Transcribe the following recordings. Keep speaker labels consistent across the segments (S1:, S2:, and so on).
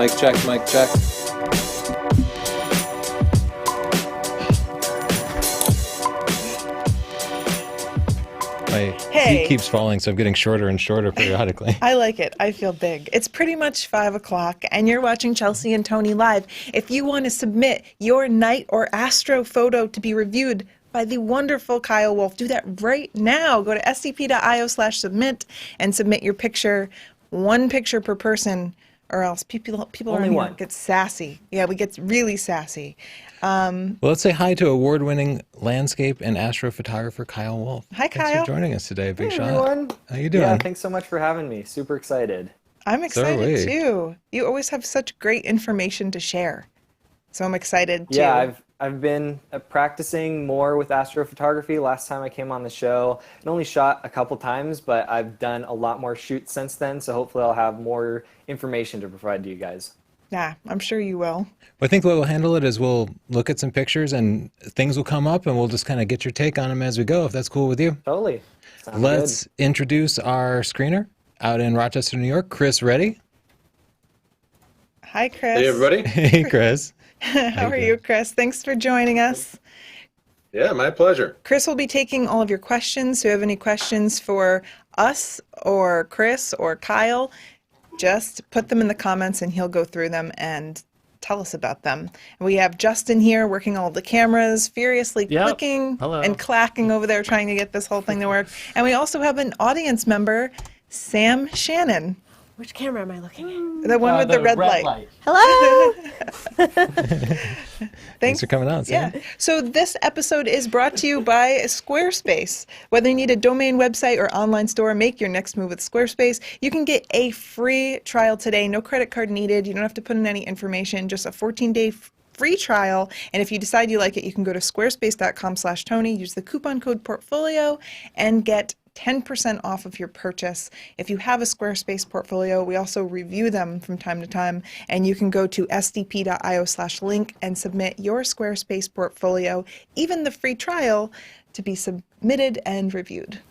S1: Mic check, mic check. My seat keeps falling, so I'm getting shorter and shorter periodically.
S2: I like it. I feel big. It's pretty much 5 o'clock, and you're watching Chelsea and Tony live. If you want to submit your night or astro photo to be reviewed by the wonderful Kyle Wolfe, do that right now. Go to stp.io/submit and submit your picture. 1 picture per person, or else people
S3: Only
S2: around here
S3: one.
S2: get sassy. Yeah, we get really sassy.
S1: Well, let's say hi to award-winning landscape and astrophotographer Kyle Wolfe.
S2: Hi,
S1: Thanks
S2: Kyle.
S1: for joining us today. Big
S3: Hey,
S1: shot.
S3: everyone.
S1: How you doing?
S3: Yeah, thanks so much for having me. Super excited.
S2: I'm excited
S1: we.
S2: too. You always have such great information to share. So I'm excited too.
S3: Yeah, I've been practicing more with astrophotography. Last time I came on the show, I only shot a couple times, but I've done a lot more shoots since then. So hopefully I'll have more information to provide to you guys.
S2: Yeah, I'm sure you will.
S1: I think the way we'll handle it is we'll look at some pictures and things will come up and we'll just kind of get your take on them as we go, if that's cool with you.
S3: Totally. Sounds
S1: Let's introduce our screener out in Rochester, New York. Chris, ready?
S2: Hi, Chris.
S4: Hey, everybody.
S1: Hey, Chris.
S2: How are you, Chris? Thanks for joining us.
S4: Yeah, my pleasure.
S2: Chris will be taking all of your questions. So if you have any questions for us or Chris or Kyle, just put them in the comments and he'll go through them and tell us about them. We have Justin here working all of the cameras, furiously clicking and clacking over there trying to get this whole thing to work. And we also have an audience member, Sam Shannon.
S5: Which camera am I looking at?
S2: The one with the red light.
S5: Hello!
S1: Thanks for coming on, Sam.
S2: Yeah. So this episode is brought to you by Squarespace. Whether you need a domain website or online store, make your next move with Squarespace. You can get a free trial today. No credit card needed. You don't have to put in any information. Just a 14-day free trial. And if you decide you like it, you can go to squarespace.com/Tony, use the coupon code portfolio, and get 10% off of your purchase. If you have a Squarespace portfolio, we also review them from time to time, and you can go to sdp.io/link and submit your Squarespace portfolio, even the free trial, to be submitted and reviewed.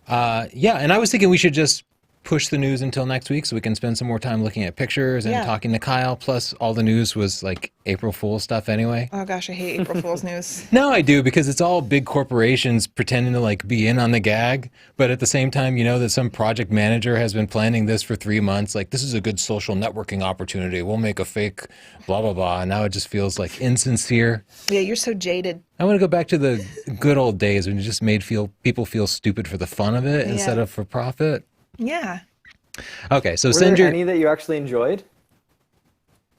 S1: Yeah, and I was thinking we should just push the news until next week so we can spend some more time looking at pictures and talking to Kyle. Plus, all the news was like April Fool's stuff anyway.
S2: Oh gosh, I hate April Fool's news.
S1: No, I do, because it's all big corporations pretending to like be in on the gag. But at the same time, you know that some project manager has been planning this for 3 months. Like, this is a good social networking opportunity. We'll make a fake blah, blah, blah. And now it just feels like insincere.
S2: Yeah, you're so jaded.
S1: I want to go back to the good old days when you just made people feel stupid for the fun of it instead of for profit.
S2: Yeah.
S1: Okay, so
S3: Were
S1: send
S3: there
S1: your...
S3: any that you actually enjoyed?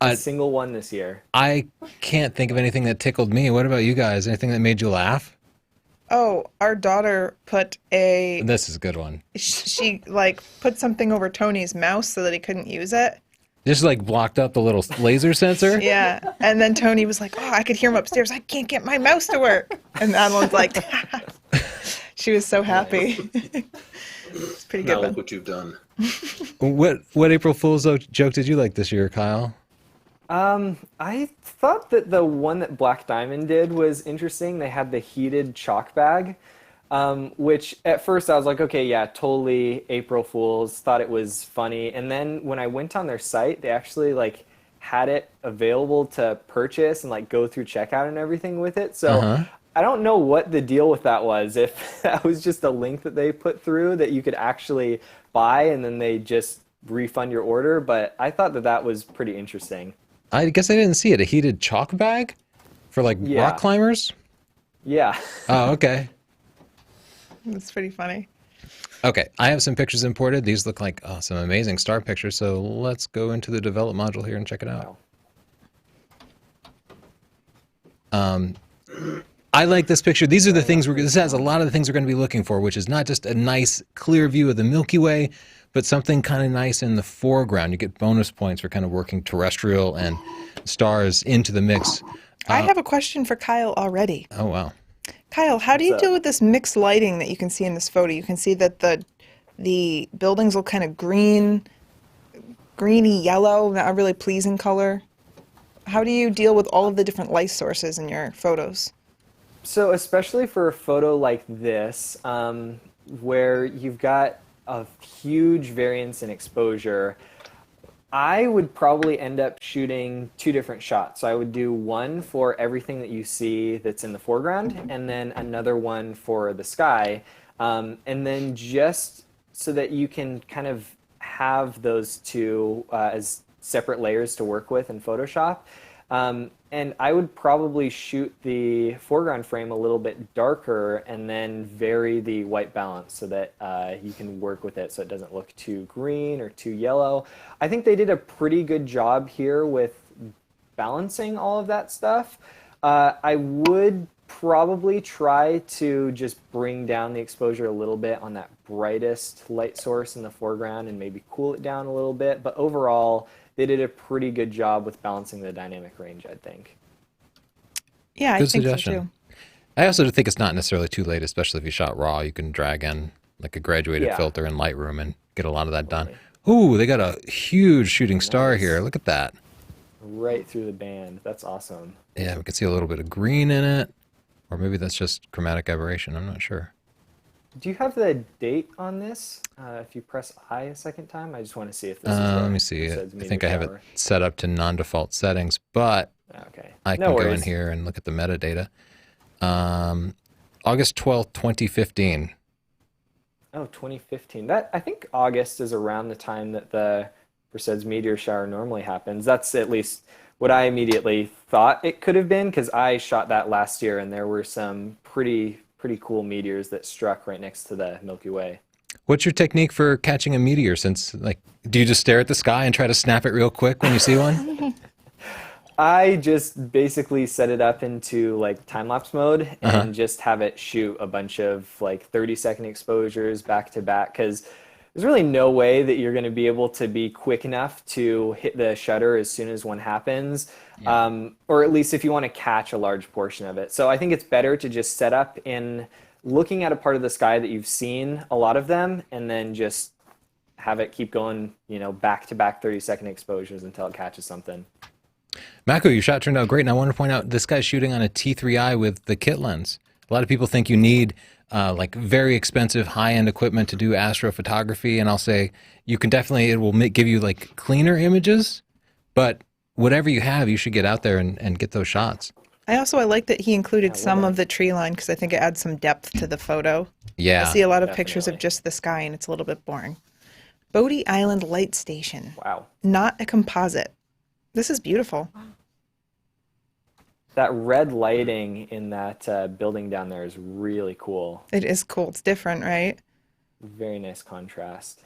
S3: A single one this year.
S1: I can't think of anything that tickled me. What about you guys? Anything that made you laugh?
S2: Oh, our daughter put a...
S1: This is a good one.
S2: She like put something over Tony's mouse so that he couldn't use it.
S1: Just like blocked up the little laser sensor?
S2: Yeah. And then Tony was like, oh, I could hear him upstairs. I can't get my mouse to work. And Adeline's like, she was so happy. It's pretty good.
S4: Now look what you've done.
S1: What April Fool's joke did you like this year, Kyle?
S3: I thought that the one that Black Diamond did was interesting. They had the heated chalk bag, which at first I was like, okay, yeah, totally April Fool's, thought it was funny. And then when I went on their site, they actually like had it available to purchase and like go through checkout and everything with it. So I don't know what the deal with that was. If that was just a link that they put through that you could actually buy and then they just refund your order. But I thought that that was pretty interesting.
S1: I guess I didn't see it. A heated chalk bag for like rock climbers?
S3: Yeah.
S1: Oh, okay.
S2: That's pretty funny.
S1: Okay, I have some pictures imported. These look like some amazing star pictures. So let's go into the develop module here and check it out.
S3: Wow.
S1: I like this picture. These are the things this has a lot of the things we're going to be looking for, which is not just a nice clear view of the Milky Way, but something kind of nice in the foreground. You get bonus points for kind of working terrestrial and stars into the mix.
S2: I have a question for Kyle already.
S1: Oh, wow.
S2: Kyle, how do you deal with this mixed lighting that you can see in this photo? You can see that the buildings look kind of greeny yellow, not a really pleasing color. How do you deal with all of the different light sources in your photos?
S3: So especially for a photo like this, where you've got a huge variance in exposure, I would probably end up shooting two different shots. So I would do one for everything that you see that's in the foreground, and then another one for the sky. And then just so that you can kind of have those two as separate layers to work with in Photoshop. And I would probably shoot the foreground frame a little bit darker and then vary the white balance so that you can work with it so it doesn't look too green or too yellow. I think they did a pretty good job here with balancing all of that stuff. I would probably try to just bring down the exposure a little bit on that brightest light source in the foreground and maybe cool it down a little bit. But overall, they did a pretty good job with balancing the dynamic range, I think.
S2: Yeah, I
S1: Good
S2: think
S1: suggestion.
S2: so too.
S1: I also think it's not necessarily too late, especially if you shot raw. You can drag in like a graduated
S3: Yeah.
S1: filter in Lightroom and get a lot of that done. Ooh, they got a huge shooting star
S3: Nice.
S1: here. Look at that.
S3: Right through the band. That's awesome.
S1: Yeah, we can see a little bit of green in it. Or maybe that's just chromatic aberration. I'm not sure.
S3: Do you have the date on this? If you press I a second time, I just want to see if this is
S1: Let
S3: where
S1: me see.
S3: it
S1: I
S3: says
S1: think
S3: meteor
S1: I have it
S3: shower.
S1: set up to non-default settings, but
S3: Okay.
S1: I
S3: No
S1: can go in
S3: worries.
S1: here and look at the metadata. August 12th, 2015.
S3: Oh, 2015. That I think August is around the time that the Perseids meteor shower normally happens. That's at least what I immediately thought it could have been because I shot that last year and there were some pretty cool meteors that struck right next to the Milky Way.
S1: What's your technique for catching a meteor? Since, like, do you just stare at the sky and try to snap it real quick when you see one?
S3: I just basically set it up into like time-lapse mode and just have it shoot a bunch of like 30-second exposures back to back because there's really no way that you're going to be able to be quick enough to hit the shutter as soon as one happens, or at least if you want to catch a large portion of it. So I think it's better to just set up in looking at a part of the sky that you've seen a lot of them and then just have it keep going, you know, back-to-back 30-second exposures until it catches something.
S1: Mako, your shot turned out great, and I want to point out this guy's shooting on a T3i with the kit lens. A lot of people think you need like very expensive high-end equipment to do astrophotography, and I'll say you can definitely, it will give you like cleaner images, but whatever you have, you should get out there and get those shots.
S2: I like that he included
S3: Yeah,
S2: some
S3: well
S2: of the tree line because I think it adds some depth to the photo.
S1: Yeah.
S2: I see a lot of pictures of
S3: Definitely.
S2: just the sky and it's a little bit boring. Bodie Island Light Station,
S3: Wow.
S2: not a composite. This is beautiful.
S3: That red lighting in that building down there is really cool.
S2: It is cool. It's different, right?
S3: Very nice contrast.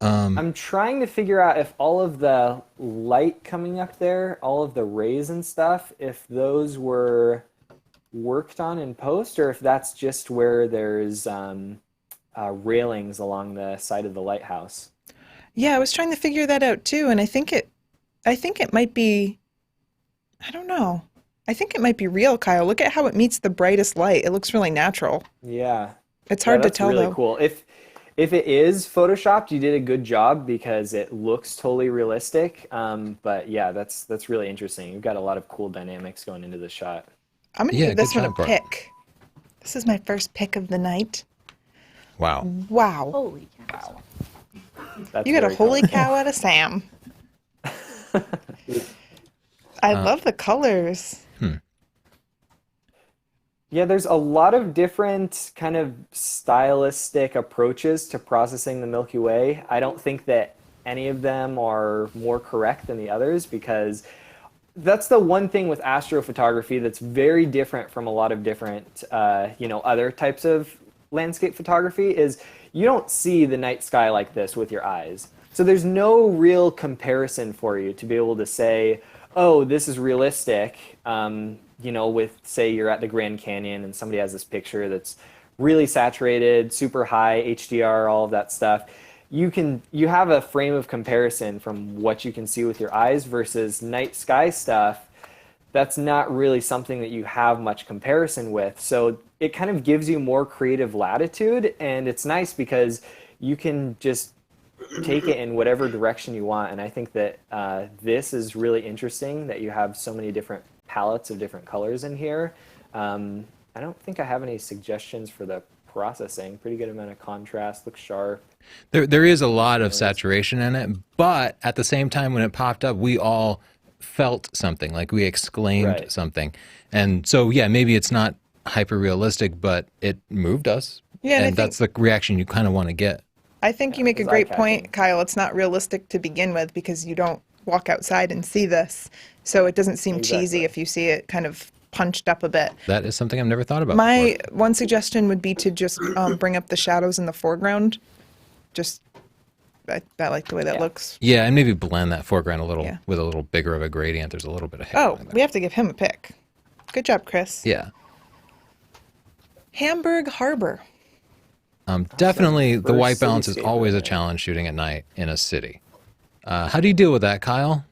S1: Um,
S3: I'm trying to figure out if all of the light coming up there, all of the rays and stuff, if those were worked on in post or if that's just where there's railings along the side of the lighthouse.
S2: Yeah, I was trying to figure that out too, and I think it might be, I don't know. I think it might be real, Kyle. Look at how it meets the brightest light. It looks really natural.
S3: Yeah.
S2: It's hard to
S3: that's
S2: tell
S3: really
S2: though.
S3: cool. If it is photoshopped, you did a good job because it looks totally realistic. But yeah, that's really interesting. You've got a lot of cool dynamics going into the shot.
S2: I'm gonna
S1: Yeah,
S2: give this
S1: good
S2: one a
S1: job, Bart.
S2: pick. This is my first pick of the night.
S1: wow.
S2: Wow.
S5: Holy cow.
S3: That's
S2: You got a
S3: very
S2: holy
S3: colorful.
S2: cow out of Sam. I love the colors.
S3: Yeah, there's a lot of different kind of stylistic approaches to processing the Milky Way. I don't think that any of them are more correct than the others because that's the one thing with astrophotography that's very different from a lot of different, other types of landscape photography is you don't see the night sky like this with your eyes. So there's no real comparison for you to be able to say, oh, this is realistic. With say you're at the Grand Canyon and somebody has this picture that's really saturated, super high HDR, all of that stuff. You have a frame of comparison from what you can see with your eyes versus night sky stuff. That's not really something that you have much comparison with. So it kind of gives you more creative latitude, and it's nice because you can just take it in whatever direction you want. And I think that this is really interesting that you have so many different palettes of different colors in here. I don't think I have any suggestions for the processing. Pretty good amount of contrast, looks sharp.
S1: There is a lot of saturation in it, but at the same time, when it popped up, we all felt something, like we exclaimed
S3: Right.
S1: something. And so, yeah, maybe it's not hyper realistic, but it moved us.
S2: Yeah, and I
S1: and that's the reaction you kind of want to get.
S2: I think you make a
S3: it's
S2: great
S3: eye-catching.
S2: point, Kyle. It's not realistic to begin with because you don't walk outside and see this. So it doesn't seem cheesy
S3: Exactly.
S2: if you see it kind of punched up a bit.
S1: That is something I've never thought about
S2: My
S1: before.
S2: one suggestion would be to just bring up the shadows in the foreground. Just, I like the way that
S3: Yeah.
S2: looks.
S1: Yeah, and maybe blend that foreground a little
S2: Yeah.
S1: with a little bigger of a gradient. There's a little bit of hair.
S2: Oh,
S1: in
S2: we
S1: there.
S2: have to give him a pick. Good job, Chris.
S1: Yeah.
S2: Hamburg Harbor.
S1: Definitely, the
S3: first
S1: white balance is
S3: cityscape
S1: always a
S3: of it.
S1: challenge shooting at night in a city. How do you deal with that, Kyle?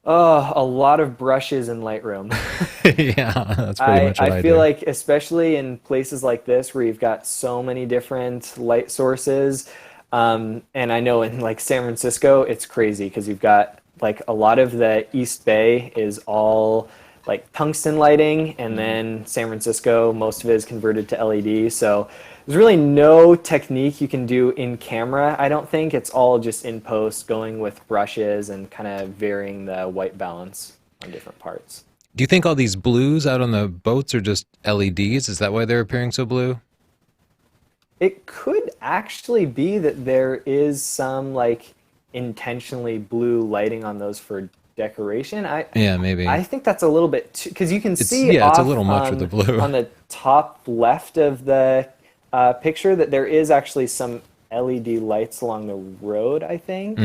S3: Oh, a lot of brushes in Lightroom.
S1: Yeah, that's pretty much what I
S3: feel
S1: do.
S3: like, especially in places like this where you've got so many different light sources, and I know in like San Francisco, it's crazy because you've got like a lot of the East Bay is all like tungsten lighting, and then San Francisco, most of it is converted to LED. So there's really no technique you can do in camera, I don't think. It's all just in post, going with brushes and kind of varying the white balance on different parts.
S1: Do you think all these blues out on the boats are just LEDs? Is that why they're appearing so blue?
S3: It could actually be that there is some like intentionally blue lighting on those for decoration.
S1: Yeah, maybe.
S3: I think that's a little bit too, because you can see
S1: yeah, it's a
S3: off
S1: little much with the blue.
S3: on the top left of the picture that there is actually some LED lights along the road, I think.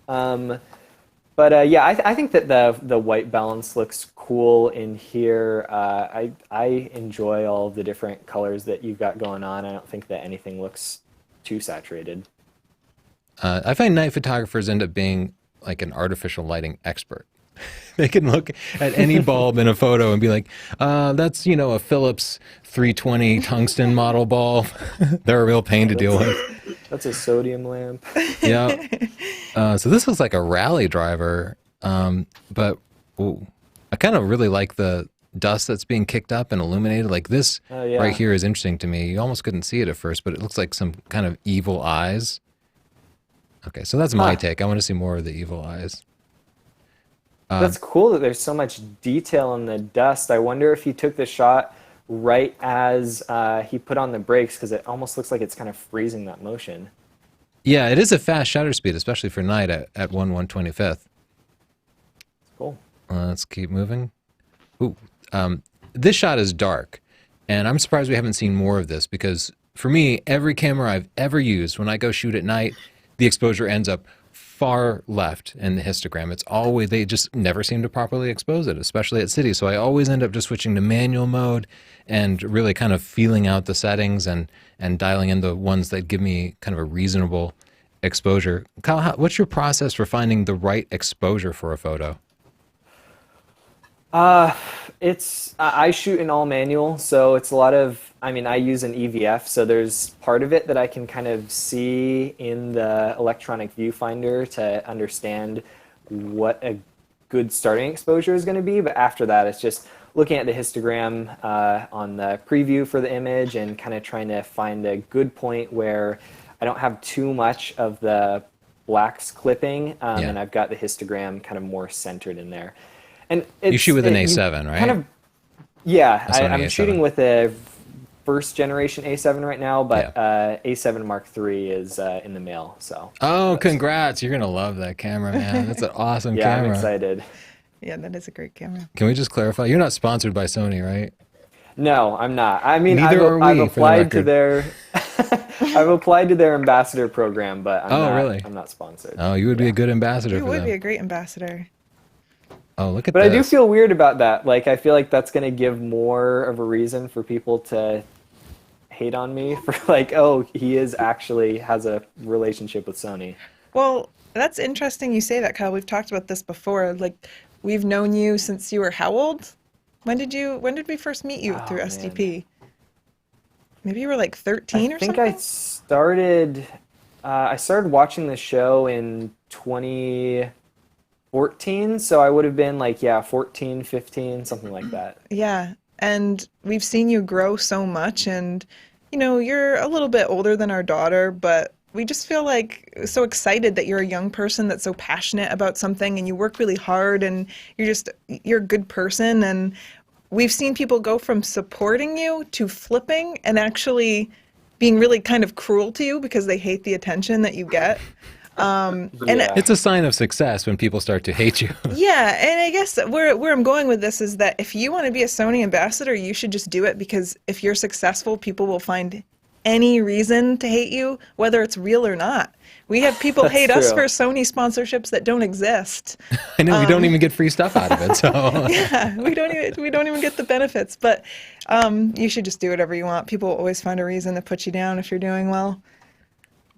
S3: But yeah, I think that the white balance looks cool in here. I enjoy all of the different colors that you've got going on. I don't think that anything looks too saturated.
S1: I find night photographers end up being like an artificial lighting expert. They can look at any bulb in a photo and be like, that's, a Philips 320 tungsten model bulb. They're a real pain to deal with.
S3: That's a sodium lamp.
S1: Yeah. So this looks like a rally driver, but ooh, I kind of really like the dust that's being kicked up and illuminated. Like this
S3: Oh, yeah.
S1: right here is interesting to me. You almost couldn't see it at first, but it looks like some kind of evil eyes. Okay, so that's my take. I want to see more of the evil eyes.
S3: That's cool that there's so much detail in the dust. I wonder if he took the shot right as he put on the brakes, because it almost looks like it's kind of freezing that motion.
S1: Yeah, it is a fast shutter speed, especially for night at 1/125th.
S3: Cool.
S1: Let's keep moving. Ooh, this shot is dark, and I'm surprised we haven't seen more of this, because for me, every camera I've ever used, when I go shoot at night, the exposure ends up far left in the histogram. It's always, they just never seem to properly expose it, especially at city. So I always end up just switching to manual mode and really kind of feeling out the settings and dialing in the ones that give me kind of a reasonable exposure. Kyle, what's your process for finding the right exposure for a photo?
S3: I shoot in all manual, so it's a lot of, I use an EVF, so there's part of it that I can kind of see in the electronic viewfinder to understand what a good starting exposure is going to be. But after that, it's just looking at the histogram on the preview for the image and kind of trying to find a good point where I don't have too much of the blacks clipping, and I've got the histogram kind of more centered in there. And
S1: You shoot with an A7, right?
S3: Kind of, yeah,
S1: A Sony
S3: I'm
S1: A7.
S3: shooting with a first generation A7 right now, but A7 Mark III is in the mail. So.
S1: Oh, congrats. You're going to love that camera, man. That's an awesome
S3: Yeah,
S1: camera.
S3: I'm excited.
S2: Yeah, that is a great camera.
S1: Can we just clarify? You're not sponsored by Sony, right?
S3: No, I'm not. I mean,
S1: Neither are we,
S3: I've
S1: for the
S3: applied to
S1: record.
S3: their I've applied to their ambassador program, but
S1: Really?
S3: I'm not sponsored.
S1: Oh, you would be a good ambassador
S2: You
S1: for
S2: would
S1: them.
S2: be a great ambassador.
S1: Oh, look at
S3: But
S1: this.
S3: I do feel weird about that. Like, I feel like that's going to give more of a reason for people to hate on me for like, oh, he actually has a relationship with Sony.
S2: Well, that's interesting you say that, Kyle. We've talked about this before. Like, we've known you since you were how old? When did we first meet you through
S3: man.
S2: STP? Maybe you were like 13 or
S3: I think
S2: something?
S3: I started watching the show in 2014, so I would have been like, 14, 15, something like that.
S2: Yeah. and we've seen you grow so much. And, you know, you're a little bit older than our daughter, but we just feel like so excited that you're a young person that's so passionate about something and you work really hard and you're a good person. And we've seen people go from supporting you to flipping and actually being really kind of cruel to you because they hate the attention that you get. And
S3: Yeah.
S1: It's a sign of success when people start to hate you.
S2: yeah, and I guess where I'm going with this is that if you want to be a Sony ambassador, you should just do it, because if you're successful, people will find any reason to hate you, whether it's real or not. We have people hate us
S3: true.
S2: for Sony sponsorships that don't exist.
S1: I know we don't even get free stuff out of it. So
S2: Yeah, we don't even get the benefits, but you should just do whatever you want. People always find a reason to put you down if you're doing well.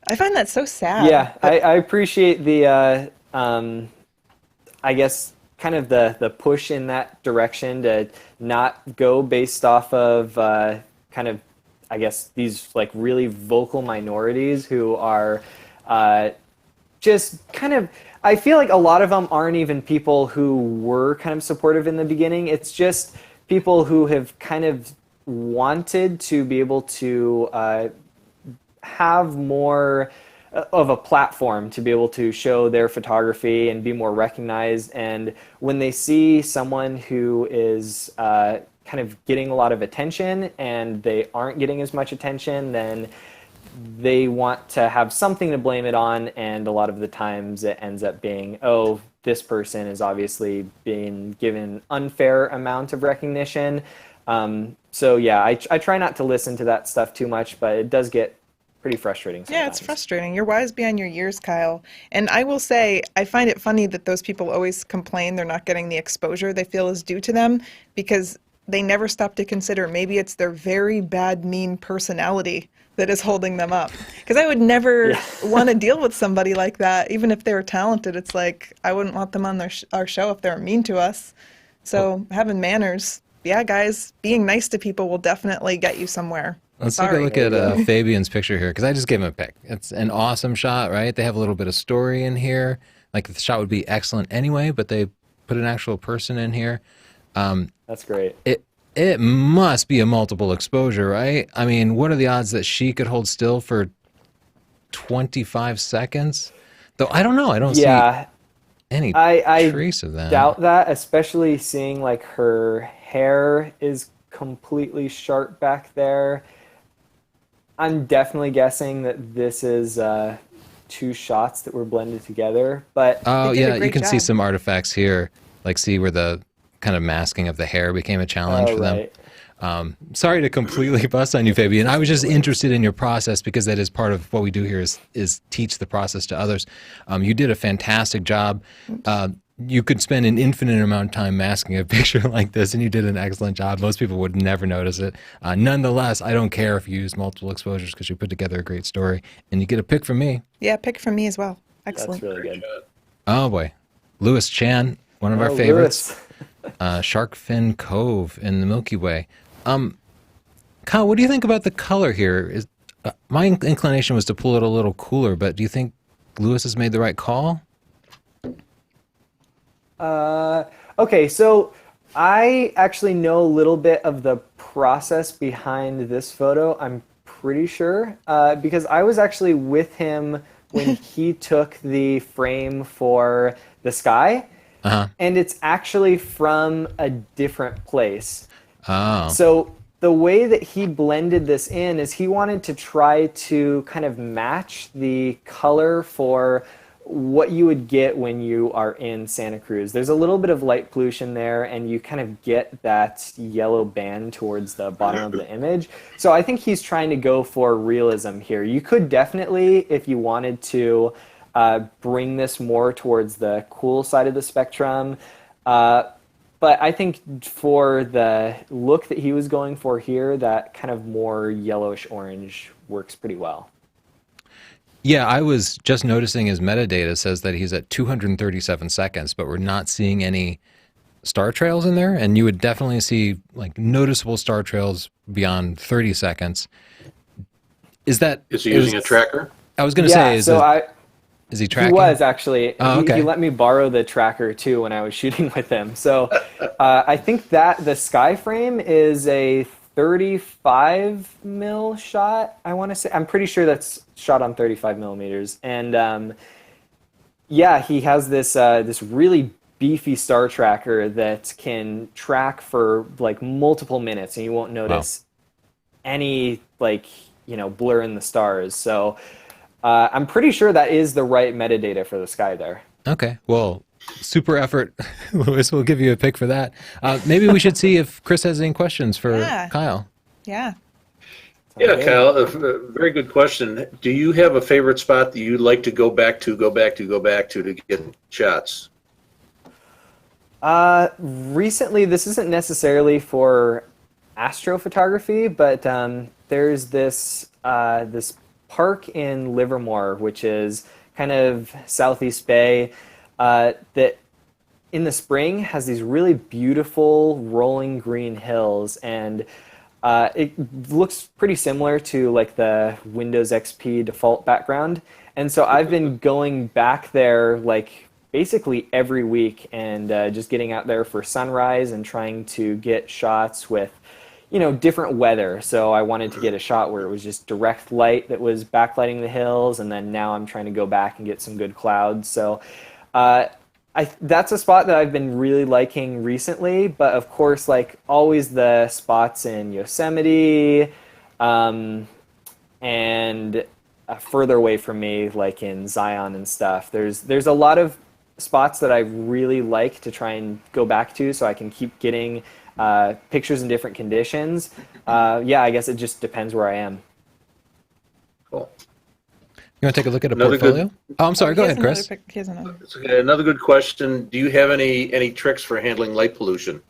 S2: I find that so sad.
S3: Yeah, I appreciate the, I guess, kind of the push in that direction to not go based off of kind of, I guess, these like really vocal minorities who are just kind of, I feel like a lot of them aren't even people who were kind of supportive in the beginning. It's just people who have kind of wanted to be able to have more of a platform to be able to show their photography and be more recognized. And when they see someone who is kind of getting a lot of attention and they aren't getting as much attention, then they want to have something to blame it on. And a lot of the times it ends up being, oh, this person is obviously being given unfair amount of recognition. So yeah, I try not to listen to that stuff too much, but it does get pretty frustrating sometimes.
S2: Yeah, it's frustrating. You're wise beyond your years, Kyle. And I will say, I find it funny that those people always complain they're not getting the exposure they feel is due to them, because they never stop to consider maybe it's their very bad, mean personality that is holding them up. Because I would never want to deal with somebody like that, even if they were talented. It's like, I wouldn't want them on our show if they were mean to us. So having manners, yeah, guys, being nice to people will definitely get you somewhere.
S1: let's take a look at Fabian's picture here, because I just gave him a pic. It's an awesome shot, right? They have a little bit of story in here. Like, the shot would be excellent anyway, but they put an actual person in here.
S3: That's great.
S1: It must be a multiple exposure, right? I mean, what are the odds that she could hold still for 25 seconds? Though I don't know. I don't see any
S3: I
S1: trace of that.
S3: doubt that, especially seeing like her hair is completely sharp back there. I'm definitely guessing that this is two shots that were blended together. But
S1: Oh,
S2: They did a
S1: yeah, you
S2: great
S1: can see
S2: job.
S1: some artifacts here. Like, see where the kind of masking of the hair became a challenge for them.
S3: right.
S1: Sorry to completely bust on you, Fabian. I was just interested in your process, because that is part of what we do here is teach the process to others. You did a fantastic job. You could spend an infinite amount of time masking a picture like this, and you did an excellent job. Most people would never notice it. Nonetheless, I don't care if you use multiple exposures, because you put together a great story, and you get a pick from me.
S2: Yeah, pick from me as well. Excellent.
S3: That's really good.
S1: Oh boy, Lewis Chan, one of our
S3: Oh,
S1: favorites.
S3: Lewis.
S1: Shark Fin Cove in the Milky Way. Kyle, what do you think about the color here? My inclination was to pull it a little cooler, but do you think Lewis has made the right call?
S3: Okay, so I actually know a little bit of the process behind this photo. I'm pretty sure because I was actually with him when he took the frame for the sky, and it's actually from a different place.
S1: Oh,
S3: So the way that he blended this in is he wanted to try to kind of match the color for what you would get when you are in Santa Cruz. There's a little bit of light pollution there, and you kind of get that yellow band towards the bottom of the image. So I think he's trying to go for realism here. You could definitely, if you wanted to, bring this more towards the cool side of the spectrum. But I think for the look that he was going for here, that kind of more yellowish orange works pretty well.
S1: yeah, I was just noticing his metadata says that he's at 237 seconds, but we're not seeing any star trails in there, and you would definitely see like noticeable star trails beyond 30 seconds. Is that...
S4: Is he using a tracker?
S1: I was going to say, is
S3: so
S1: it, Is he
S3: He
S1: tracking?
S3: was actually.
S1: Oh,
S3: He
S1: okay.
S3: let me borrow the tracker too when I was shooting with him. So I think that the sky frame is a 35 mil shot. I want to say. I'm pretty sure that's shot on 35 millimeters. And yeah, he has this really beefy star tracker that can track for like multiple minutes, and you won't
S1: Wow.
S3: notice any like blur in the stars. So I'm pretty sure that is the right metadata for the sky there.
S1: Okay. Well, super effort, Lewis. We'll give you a pick for that. Maybe we should see if Chris has any questions for
S2: Yeah.
S1: Kyle.
S2: Yeah.
S4: Yeah,
S3: Okay.
S4: Kyle, a very good question. Do you have a favorite spot that you'd like to go back to get shots?
S3: Recently, this isn't necessarily for astrophotography, but there's this park in Livermore, which is kind of Southeast Bay, that in the spring has these really beautiful rolling green hills, and it looks pretty similar to like the Windows XP default background. And so I've been going back there like basically every week and just getting out there for sunrise and trying to get shots with different weather. So I wanted to get a shot where it was just direct light that was backlighting the hills, and then now I'm trying to go back and get some good clouds. So that's a spot that I've been really liking recently, but of course, like always, the spots in Yosemite, and further away from me, like in Zion and stuff. There's a lot of spots that I really like to try and go back to, so I can keep getting pictures in different conditions. Yeah, I guess it just depends where I am.
S4: Cool.
S1: You want to take a look at a
S4: Another
S1: portfolio?
S4: good-
S1: Oh, I'm sorry. Go
S2: He
S1: ahead,
S2: has another
S1: Chris.
S2: He has another.
S4: It's okay. Another good question. Do you have any tricks for handling light pollution?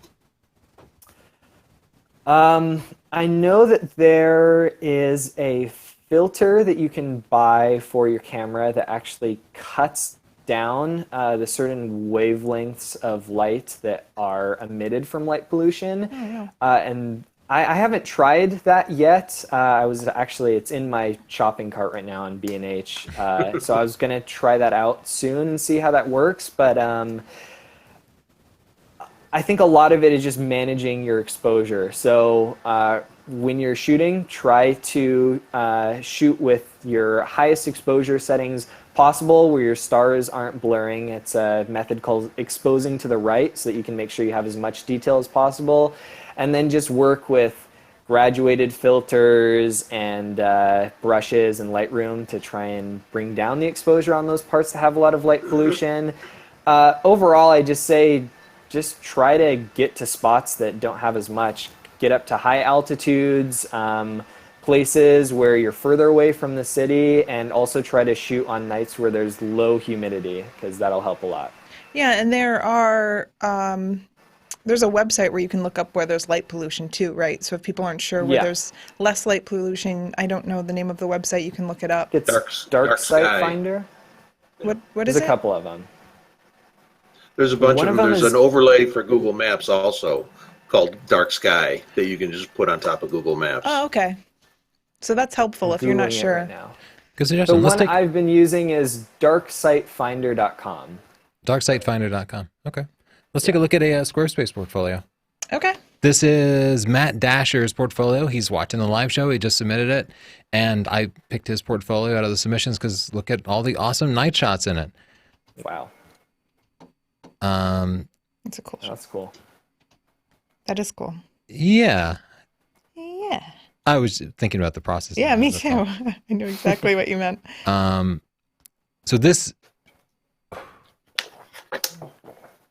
S3: I know that there is a filter that you can buy for your camera that actually cuts down the certain wavelengths of light that are emitted from light pollution. And I haven't tried that yet. It's in my shopping cart right now on B&H. So I was going to try that out soon and see how that works. But I think a lot of it is just managing your exposure. So when you're shooting, try to shoot with your highest exposure settings possible, where your stars aren't blurring. It's a method called exposing to the right, so that you can make sure you have as much detail as possible. And then just work with graduated filters and brushes and Lightroom to try and bring down the exposure on those parts that have a lot of light pollution. Overall, I just say just try to get to spots that don't have as much. Get up to high altitudes, places where you're further away from the city, and also try to shoot on nights where there's low humidity, because that'll help a lot.
S2: Yeah, and there's a website where you can look up where there's light pollution too, right? So if people aren't sure where
S3: Yeah.
S2: there's less light pollution, I don't know the name of the website, you can look it up.
S3: It's
S4: Dark
S3: Site
S4: Sky.
S3: Finder.
S2: What
S3: There's
S2: is
S3: a
S2: it?
S3: couple of them.
S4: There's a bunch
S3: One
S4: of
S3: of
S4: them.
S3: them
S4: There's
S3: is-
S4: an overlay for Google Maps also called Dark Sky that you can just put on top of Google Maps.
S2: Oh, okay. So that's helpful if you're not
S3: Googling it
S2: sure.
S3: right now.
S1: Good
S3: The
S1: suggestion. Let's
S3: one
S1: take
S3: I've been using is darksitefinder.com.
S1: darksitefinder.com. Okay. Let's take a look at a Squarespace portfolio.
S2: Okay.
S1: This is Matt Dasher's portfolio. He's watching the live show. He just submitted it. And I picked his portfolio out of the submissions because look at all the awesome night shots in it.
S3: Wow,
S2: That's a cool shot.
S3: that's cool.
S2: That is cool.
S1: Yeah.
S2: Yeah.
S1: I was thinking about the process.
S2: Yeah, me
S1: That's all.
S2: too. I know exactly what you meant.
S1: So this,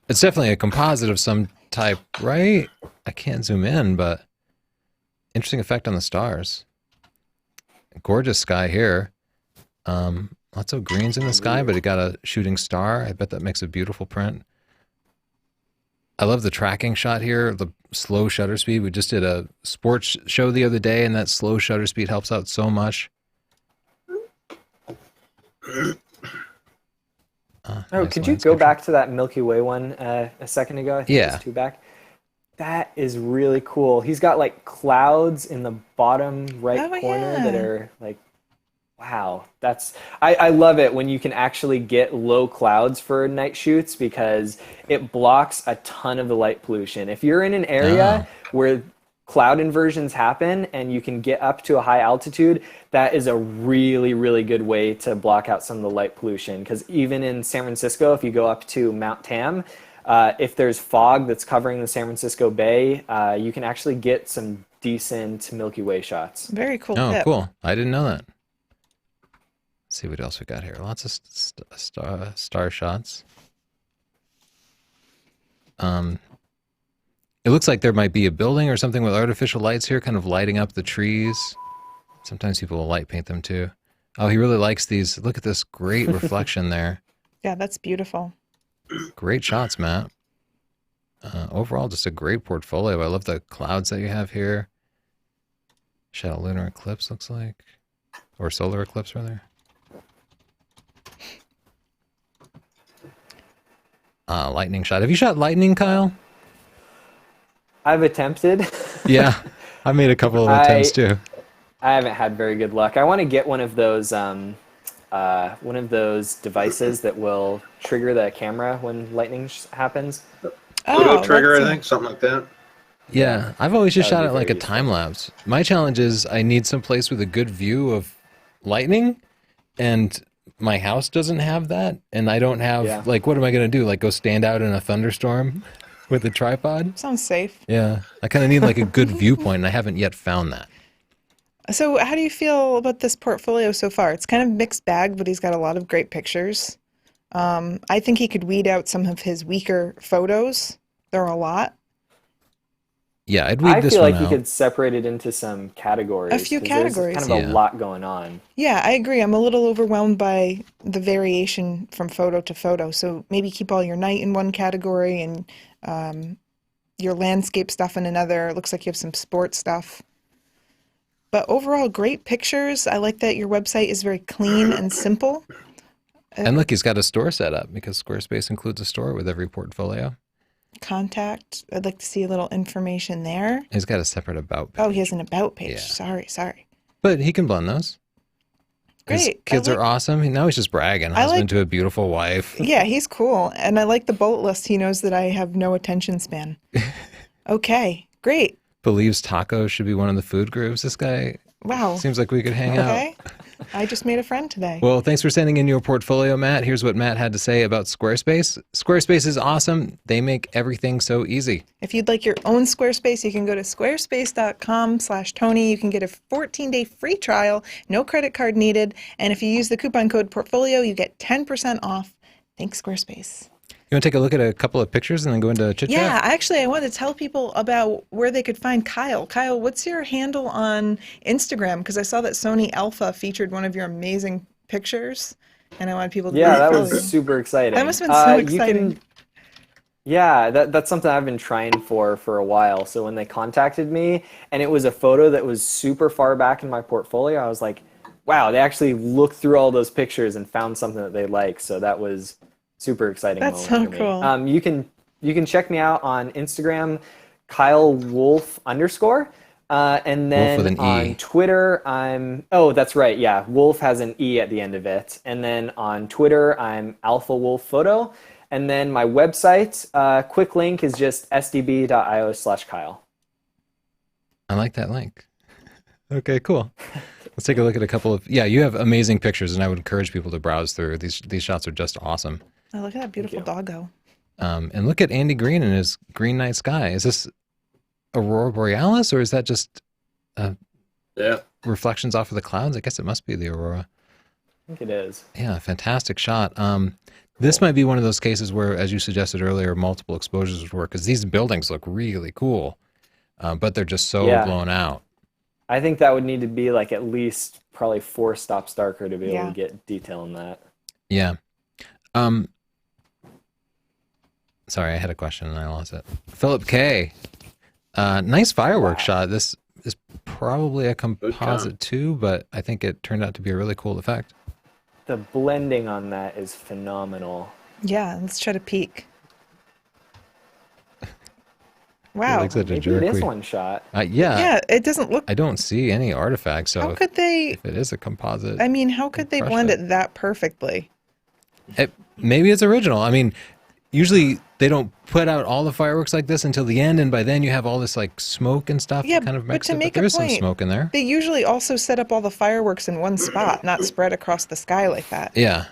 S1: it's definitely a composite of some type, right? I can't zoom in, but interesting effect on the stars. Gorgeous sky here. Lots of greens in the sky, but it got a shooting star. I bet that makes a beautiful print. I love the tracking shot here, the slow shutter speed. We just did a sports show the other day, and that slow shutter speed helps out so much.
S3: Oh,
S1: Nice
S3: could you
S1: landscape
S3: go
S1: shot.
S3: back to that Milky Way one a second ago? I think it
S1: Yeah.
S3: was two back. That is really cool. He's got like clouds in the bottom right
S2: Oh,
S3: corner that
S2: yeah.
S3: are like Wow, I love it when you can actually get low clouds for night shoots because it blocks a ton of the light pollution. If you're in an
S1: Oh,
S3: area where cloud inversions happen and you can get up to a high altitude, that is a really, really good way to block out some of the light pollution. Because even in San Francisco, if you go up to Mount Tam, if there's fog that's covering the San Francisco Bay, you can actually get some decent Milky Way shots.
S2: Very cool
S1: oh,
S2: tip.
S1: cool. I didn't know that. Let's see what else we got here. Lots of star shots. It looks like there might be a building or something with artificial lights here, kind of lighting up the trees. Sometimes people will light paint them too. Oh, he really likes these. Look at this great reflection there.
S2: Yeah, that's beautiful.
S1: Great shots, Matt. Overall, just a great portfolio. I love the clouds that you have here. Shadow lunar eclipse looks like. Or solar eclipse, rather. Lightning shot. Have you shot lightning, Kyle?
S3: I've attempted.
S1: Yeah, I made a couple of attempts too.
S3: I haven't had very good luck. I want to get one of those devices that will trigger the camera when lightning happens.
S4: Photo trigger, I
S2: that's
S4: think, something like that.
S1: Yeah, I've always just
S3: That
S1: shot
S3: would
S1: it
S3: be
S1: like a
S3: very useful.
S1: time lapse. My challenge is I need some place with a good view of lightning, and my house doesn't have that, and I don't have
S3: Yeah.
S1: like, what am I gonna do? Like go stand out in a thunderstorm with a tripod?
S2: sounds safe.
S1: Yeah, I kind of need like a good viewpoint, and I haven't yet found that.
S2: So, how do you feel about this portfolio so far? It's kind of mixed bag, but he's got a lot of great pictures. I think he could weed out some of his weaker photos. There are a lot.
S1: Yeah, I'd weed
S3: I
S1: this
S3: feel
S1: one
S3: like you
S1: out.
S3: could separate it into some categories.
S2: A few
S3: 'cause there's
S2: categories.
S3: kind of a
S1: Yeah.
S3: lot going on.
S2: Yeah, I agree. I'm a little overwhelmed by the variation from photo to photo. So maybe keep all your night in one category and your landscape stuff in another. It looks like you have some sports stuff. But overall, great pictures. I like that your website is very clean and simple.
S1: And look, he's got a store set up because Squarespace includes a store with every portfolio.
S2: Contact. I'd like to see a little information there.
S1: He's got a separate about page.
S2: Oh, he has an about page.
S1: Yeah.
S2: Sorry.
S1: But he can blend those. His
S2: Great.
S1: kids are awesome. Now he's just bragging.
S2: I
S1: Husband
S2: like-
S1: to a beautiful wife.
S2: Yeah, he's cool. And I like the bullet list. He knows that I have no attention span. Okay, great.
S1: Believes tacos should be one of the food groups. This guy
S2: Wow.
S1: seems like we could hang out.
S2: Okay. I just made a friend today.
S1: Well, thanks for sending in your portfolio, Matt. Here's what Matt had to say about Squarespace. Squarespace is awesome. They make everything so easy.
S2: If you'd like your own Squarespace, you can go to squarespace.com/Tony. You can get a 14-day free trial, no credit card needed. And if you use the coupon code portfolio, you get 10% off. Thanks, Squarespace.
S1: You want to take a look at a couple of pictures and then go into chit chat?
S2: Yeah, actually, I want to tell people about where they could find Kyle. Kyle, what's your handle on Instagram? Because I saw that Sony Alpha featured one of your amazing pictures, and I want people to
S3: Yeah, that
S2: follow you.
S3: was super exciting.
S2: That must have been so exciting.
S3: Yeah, that's something I've been trying for a while. So when they contacted me and it was a photo that was super far back in my portfolio, I was like, wow, they actually looked through all those pictures and found something that they like. So that was super exciting
S2: That's
S3: moment
S2: so
S3: for me.
S2: cool.
S3: You can check me out on Instagram, Kyle Wolf _. And
S1: Wolf with
S3: then
S1: an
S3: on
S1: E.
S3: Twitter, oh, that's right. Yeah. Wolf has an E at the end of it. And then on Twitter, I'm Alpha Wolf Photo. And then my website, quick link is just sdb.io/Kyle.
S1: I like that link. Okay, cool. Let's take a look at a couple of, yeah, you have amazing pictures, and I would encourage people to browse through. These shots are just awesome.
S2: Oh, look at that beautiful doggo.
S1: And look at Andy Green and his green night sky. Is this Aurora Borealis, or is that just
S4: Yeah.
S1: reflections off of the clouds? I guess it must be the Aurora.
S3: I think it is.
S1: Yeah, fantastic shot. This might be one of those cases where, as you suggested earlier, multiple exposures would work, because these buildings look really cool, but they're just so
S3: Yeah.
S1: blown out.
S3: I think that would need to be like at least probably 4 stops darker to be able
S2: Yeah.
S3: to get detail in that.
S1: Yeah. Sorry, I had a question and I lost it. Philip K. Nice fireworks shot. This is probably a composite too, but I think it turned out to be a really cool effect.
S3: The blending on that is phenomenal.
S2: Yeah, let's try to peek. Wow.
S1: Like such a
S3: Maybe
S1: jerk.
S3: it is one shot.
S1: Yeah,
S2: Yeah, it doesn't look.
S1: I don't see any artifacts. So
S2: How could they?
S1: if it is a composite,
S2: I mean, how could they
S1: crush
S2: blend
S1: it.
S2: it that perfectly?
S1: Maybe it's original. I mean, usually they don't put out all the fireworks like this until the end, and by then you have all this like smoke and stuff
S2: Yeah,
S1: kind of
S2: but
S1: mixed
S2: to
S1: up.
S2: make
S1: But there
S2: a
S1: is some
S2: point,
S1: smoke in there.
S2: they usually also set up all the fireworks in one spot, not spread across the sky like that.
S1: Yeah,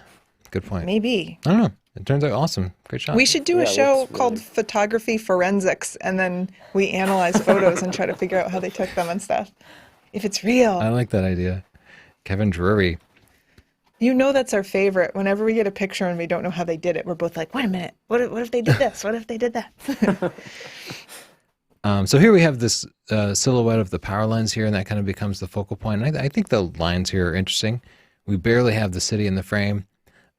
S1: good point.
S2: Maybe.
S1: I don't know. It turns out awesome. Great shot.
S2: We should do
S3: Yeah,
S2: a
S3: it
S2: show
S3: looks
S2: called
S3: really-
S2: Photography Forensics, and then we analyze photos and try to figure out how they took them and stuff. If it's real.
S1: I like that idea. Kevin Drury.
S2: You know that's our favorite. Whenever we get a picture and we don't know how they did it, we're both like, wait a minute. What if they did this? What if they did that?
S1: So here we have this silhouette of the power lines here, and that kind of becomes the focal point. And I think the lines here are interesting. We barely have the city in the frame.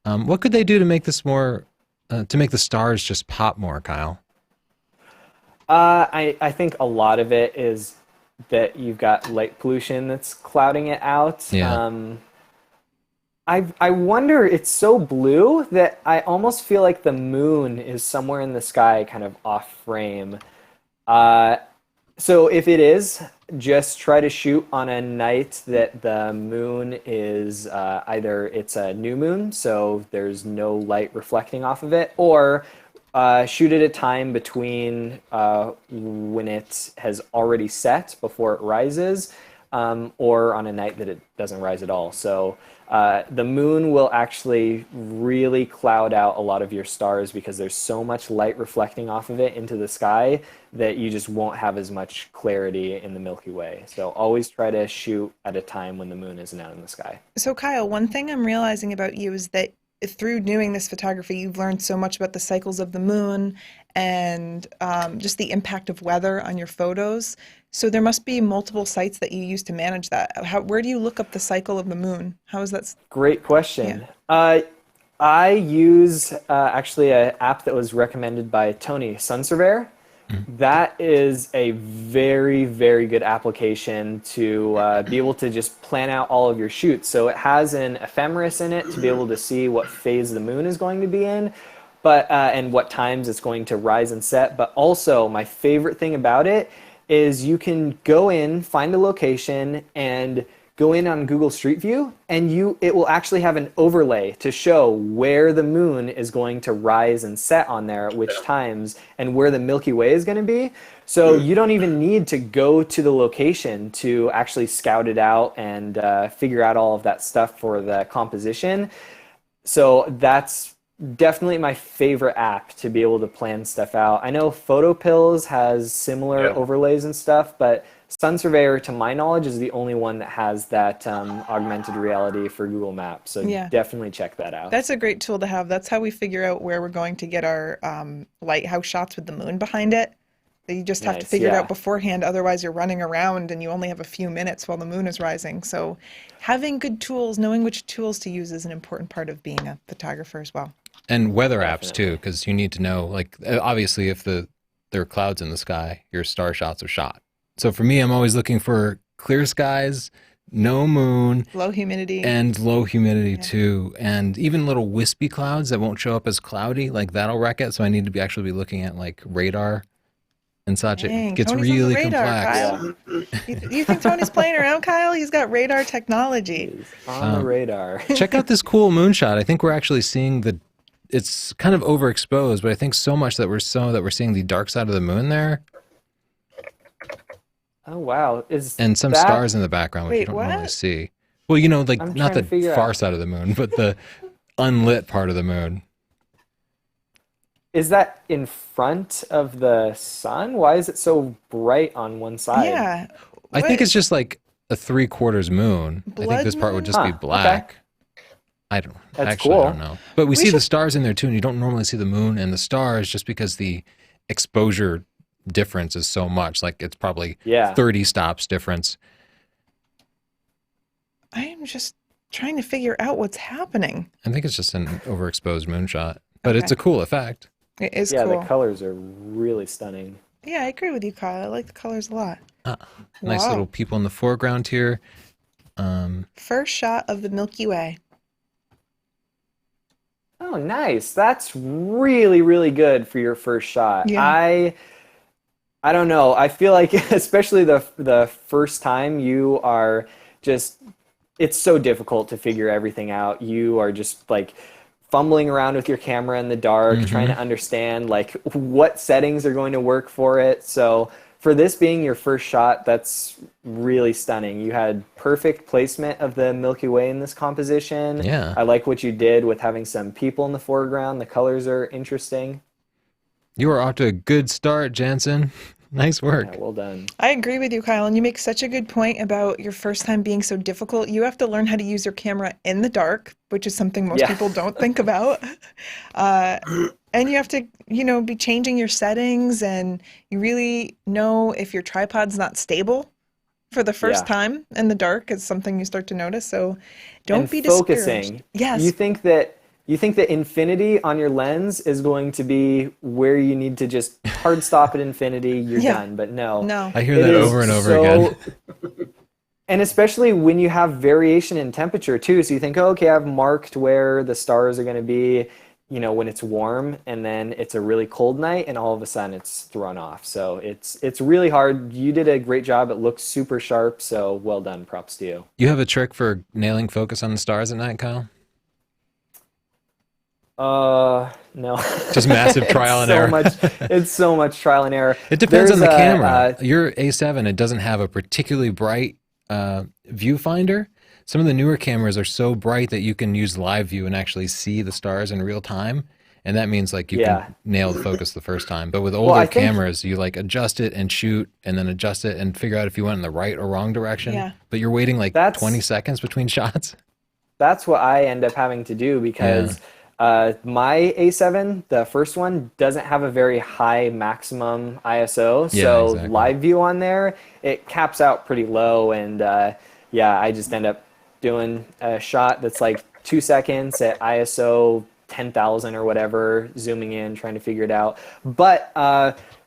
S1: What could they do to make this more, to make the stars just pop more, Kyle?
S3: I think a lot of it is that you've got light pollution that's clouding it out.
S1: Yeah.
S3: I wonder, it's so blue that I almost feel like the moon is somewhere in the sky, kind of off frame. So if it is, just try to shoot on a night that the moon is either it's a new moon, so there's no light reflecting off of it, or shoot at a time between when it has already set before it rises, or on a night that it doesn't rise at all. So the moon will actually really cloud out a lot of your stars because there's so much light reflecting off of it into the sky that you just won't have as much clarity in the Milky Way. So always try to shoot at a time when the moon isn't out in the sky.
S2: So, Kyle, one thing I'm realizing about you is that through doing this photography, you've learned so much about the cycles of the moon and just the impact of weather on your photos. So there must be multiple sites that you use to manage that. Where do you look up the cycle of the moon? How is that?
S3: Great question. I use actually an app that was recommended by Tony, Sun Surveyor. That is a very, very good application to be able to just plan out all of your shoots. So it has an ephemeris in it to be able to see what phase the moon is going to be in, but and what times it's going to rise and set. But also, my favorite thing about it is you can go in, find a location, and go in on Google Street View, and it will actually have an overlay to show where the moon is going to rise and set on there at which times, and where the Milky Way is going to be. So you don't even need to go to the location to actually scout it out and figure out all of that stuff for the composition. So that's definitely my favorite app to be able to plan stuff out. I know PhotoPills has similar overlays and stuff, but Sun Surveyor, to my knowledge, is the only one that has that augmented reality for Google Maps. So definitely check that out.
S2: That's a great tool to have. That's how we figure out where we're going to get our lighthouse shots with the moon behind it. You just have to figure it out beforehand. Otherwise, you're running around and you only have a few minutes while the moon is rising. So having good tools, knowing which tools to use is an important part of being a photographer as well.
S1: And weather apps too, because you need to know, like, obviously if there are clouds in the sky, your star shots are shot. So for me, I'm always looking for clear skies, no moon,
S2: low humidity,
S1: and low humidity too. And even little wispy clouds that won't show up as cloudy, like that'll wreck it. So I need to actually be looking at like radar and such.
S2: Dang,
S1: It gets
S2: Tony's on the
S1: really
S2: radar,
S1: complex.
S2: Kyle. You think Tony's playing around, Kyle? He's got radar technology.
S3: On the radar.
S1: Check out this cool moonshot. I think we're actually seeing it's kind of overexposed, but I think so much that we're seeing the dark side of the moon there.
S3: Oh, wow.
S1: And some stars in the background, which you don't
S2: what?
S1: normally see. Well, you know, like
S3: I'm
S1: not
S3: trying to
S1: the
S3: figure
S1: far
S3: out.
S1: side of the moon, but the unlit part of the moon.
S3: Is that in front of the sun? Why is it so bright on one side?
S2: Yeah.
S1: I think it's just like a 3/4 moon. I think
S2: Blood
S1: this part would
S2: moon?
S1: just be
S3: Huh,
S1: black. I don't
S3: That's
S1: actually I don't
S3: cool.
S1: know. But we see the
S2: should-
S1: stars in there too, and you don't normally see the moon and the stars just because the exposure difference is so much. Like it's probably 30 stops difference.
S2: I am just trying to figure out what's happening.
S1: I think it's just an overexposed moonshot. But it's a cool effect.
S2: It is
S3: Yeah,
S2: cool.
S3: the colors are really stunning.
S2: Yeah, I agree with you, Kyle. I like the colors a lot.
S1: Nice
S2: Wow.
S1: little people in the foreground here.
S2: First shot of the Milky Way.
S3: Oh, nice. That's really, really good for your first shot.
S2: Yeah.
S3: I don't know. I feel like especially the first time you are just it's so difficult to figure everything out. You are just like fumbling around with your camera in the dark, trying to understand like what settings are going to work for it. So for this being your first shot, that's really stunning. You had perfect placement of the Milky Way in this composition.
S1: Yeah.
S3: I like what you did with having some people in the foreground. The colors are interesting.
S1: You are off to a good start, Jensen. Nice work.
S3: Yeah, well done.
S2: I agree with you, Kyle, and you make such a good point about your first time being so difficult. You have to learn how to use your camera in the dark, which is something most
S3: Yeah.
S2: people don't think about. Uh, and you have to, be changing your settings, and you really know if your tripod's not stable for the first
S3: Yeah.
S2: time in the dark is something you start to notice. So don't
S3: And
S2: be discouraged.
S3: focusing.
S2: Yes.
S3: You think that infinity on your lens is going to be where you need to just hard stop at infinity, you're
S2: Yeah.
S3: done. But no.
S2: No.
S1: I hear
S3: It
S1: that
S3: is
S1: over and over
S3: so-
S1: again.
S3: And especially when you have variation in temperature too. So you think, oh, okay, I've marked where the stars are going to be, when it's warm, and then it's a really cold night, and all of a sudden it's thrown off. So it's really hard. You did a great job. It looks super sharp. So well done. Props to you.
S1: You have a trick for nailing focus on the stars at night, Kyle?
S3: No.
S1: Just massive trial and error.
S3: It's so much trial and error.
S1: It depends on the
S3: There's a,
S1: camera. Your A7, it doesn't have a particularly bright viewfinder. Some of the newer cameras are so bright that you can use live view and actually see the stars in real time. And that means like you
S3: Yeah.
S1: can nail the focus the first time. But with older
S3: I think-
S1: cameras, you like adjust it and shoot and then adjust it and figure out if you went in the right or wrong direction.
S2: Yeah.
S1: But you're waiting like
S3: That's-
S1: 20 seconds between shots.
S3: That's what I end up having to do because my A7, the first one, doesn't have a very high maximum ISO.
S1: Yeah,
S3: So
S1: exactly.
S3: live view on there, it caps out pretty low. And I just end up doing a shot that's like 2 seconds at ISO 10,000 or whatever, zooming in, trying to figure it out. But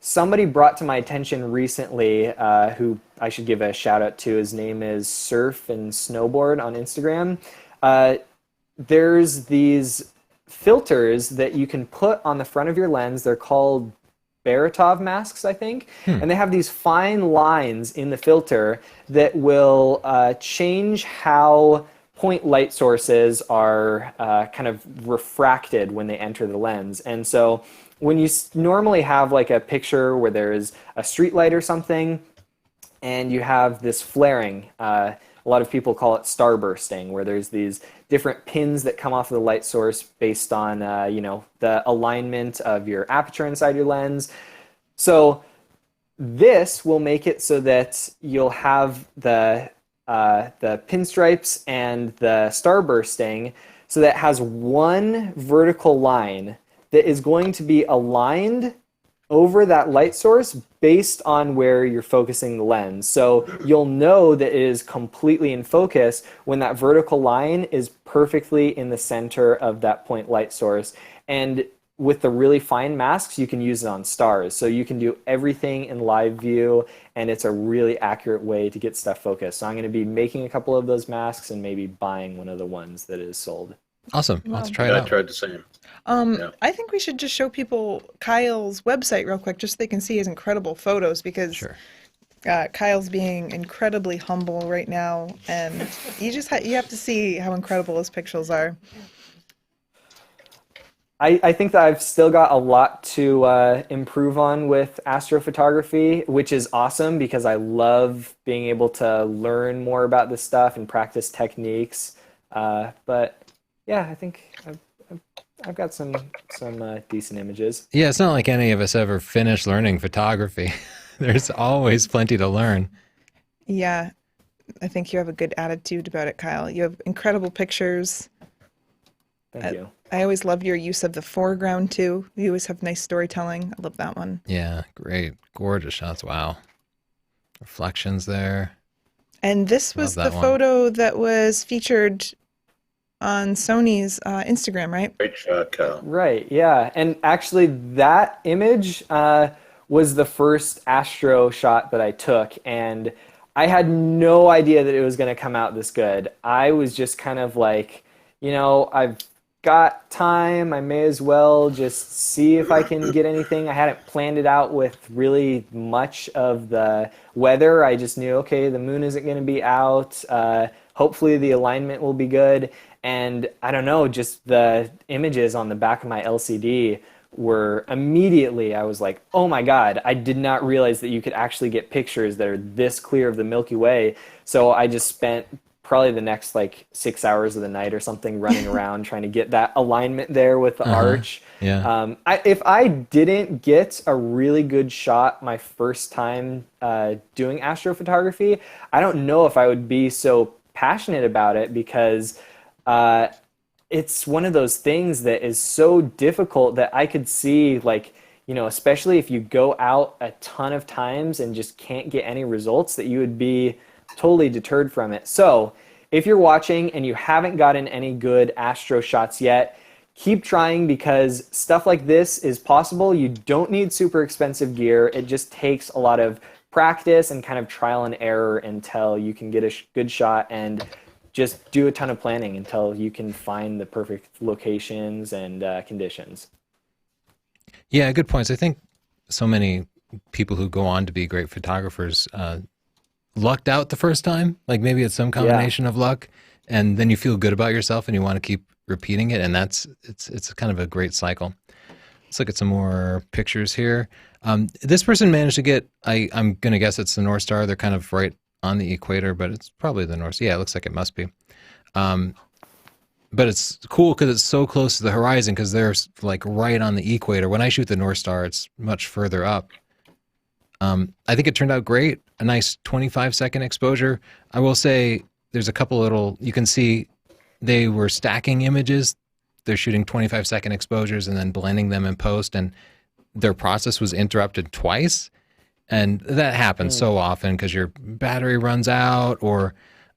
S3: somebody brought to my attention recently, who I should give a shout out to. His name is Surf and Snowboard on Instagram. There's these filters that you can put on the front of your lens. They're called Baratov masks, I think. And they have these fine lines in the filter that will change how point light sources are kind of refracted when they enter the lens. And so when you normally have like a picture where there's a street light or something, and you have this flaring, a lot of people call it starbursting, where there's these different pins that come off of the light source based on the alignment of your aperture inside your lens. So this will make it so that you'll have the pinstripes and the starbursting, so that it has one vertical line that is going to be aligned over that light source based on where you're focusing the lens. So you'll know that it is completely in focus when that vertical line is perfectly in the center of that point light source. And with the really fine masks, you can use it on stars. So you can do everything in live view, and it's a really accurate way to get stuff focused. So I'm going to be making a couple of those masks and maybe buying one of the ones that is sold.
S1: Awesome. Let's try it
S4: Yeah, I
S1: out.
S4: tried the same. Yeah.
S2: I think we should just show people Kyle's website real quick, just so they can see his incredible photos, because
S1: Sure.
S2: Kyle's being incredibly humble right now, and you just you have to see how incredible his pictures are.
S3: I think that I've still got a lot to improve on with astrophotography, which is awesome because I love being able to learn more about this stuff and practice techniques. But yeah, I think I've got some decent images.
S1: Yeah, it's not like any of us ever finished learning photography. There's always plenty to learn.
S2: Yeah, I think you have a good attitude about it, Kyle. You have incredible pictures.
S3: Thank you.
S2: I always love your use of the foreground too. You always have nice storytelling. I love that one.
S1: Yeah, great. Gorgeous shots. Wow. Reflections there.
S2: And this
S1: Love
S2: was
S1: that
S2: the
S1: one.
S2: photo that was featured on Sony's Instagram, right?
S4: Great shot, Kyle.
S3: Right, yeah. And actually that image was the first astro shot that I took, and I had no idea that it was going to come out this good. I was just kind of like, I've got time, I may as well just see if I can get anything. I hadn't planned it out with really much of the weather. I just knew, okay, the moon isn't going to be out. Hopefully the alignment will be good. And I don't know, just the images on the back of my LCD were immediately, I was like, oh my God, I did not realize that you could actually get pictures that are this clear of the Milky Way. So I just spent probably the next like 6 hours of the night or something running around trying to get that alignment there with the arch.
S1: Yeah.
S3: If I didn't get a really good shot my first time doing astrophotography, I don't know if I would be so passionate about it, because it's one of those things that is so difficult that I could see, like, you know, especially if you go out a ton of times and just can't get any results, that you would be totally deterred from it. So if you're watching and you haven't gotten any good astro shots yet, keep trying, because stuff like this is possible. You don't need super expensive gear. It just takes a lot of practice and kind of trial and error until you can get a good shot, and just do a ton of planning until you can find the perfect locations and conditions.
S1: Yeah, good points. I think so many people who go on to be great photographers lucked out the first time. Like maybe it's some combination of luck, and then you feel good about yourself and you want to keep repeating it, and it's kind of a great cycle. Let's look at some more pictures here. This person managed to get, I'm going to guess it's the North Star. They're kind of right on the equator, but it's probably the North. Yeah, it looks like it must be. But it's cool because it's so close to the horizon, because they're like right on the equator. When I shoot the North Star, it's much further up. I think it turned out great. A nice 25-second exposure. I will say there's a couple little, you can see they were stacking images. They're shooting 25-second exposures and then blending them in post, and their process was interrupted twice. And that happens so often because your battery runs out, or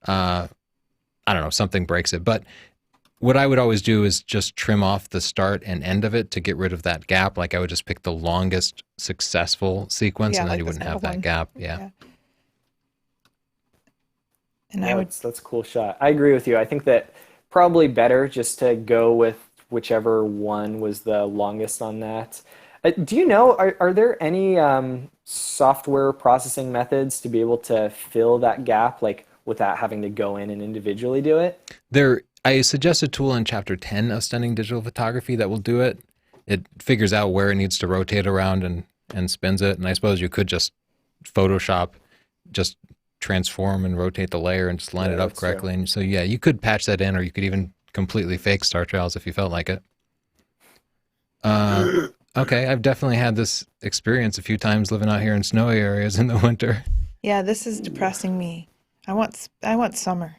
S1: I don't know, something breaks it. But what I would always do is just trim off the start and end of it to get rid of that gap. Like I would just pick the longest successful sequence, and then
S2: like
S1: you
S2: this
S1: wouldn't have
S2: little
S1: that
S2: one.
S1: gap. Yeah.
S2: And I would,
S3: That's a cool shot. I agree with you. I think that probably better just to go with whichever one was the longest on that. Do you know, are there any software processing methods to be able to fill that gap, like without having to go in and individually do it?
S1: I suggest a tool in chapter 10 of Stunning Digital Photography that will do it. It figures out where it needs to rotate around and spins it. And I suppose you could just Photoshop, just transform and rotate the layer and just line it up correctly. True. And so, yeah, you could patch that in, or you could even completely fake star trails if you felt like it. Okay, I've definitely had this experience a few times living out here in snowy areas in the winter.
S2: yeah, this is depressing me. I want summer.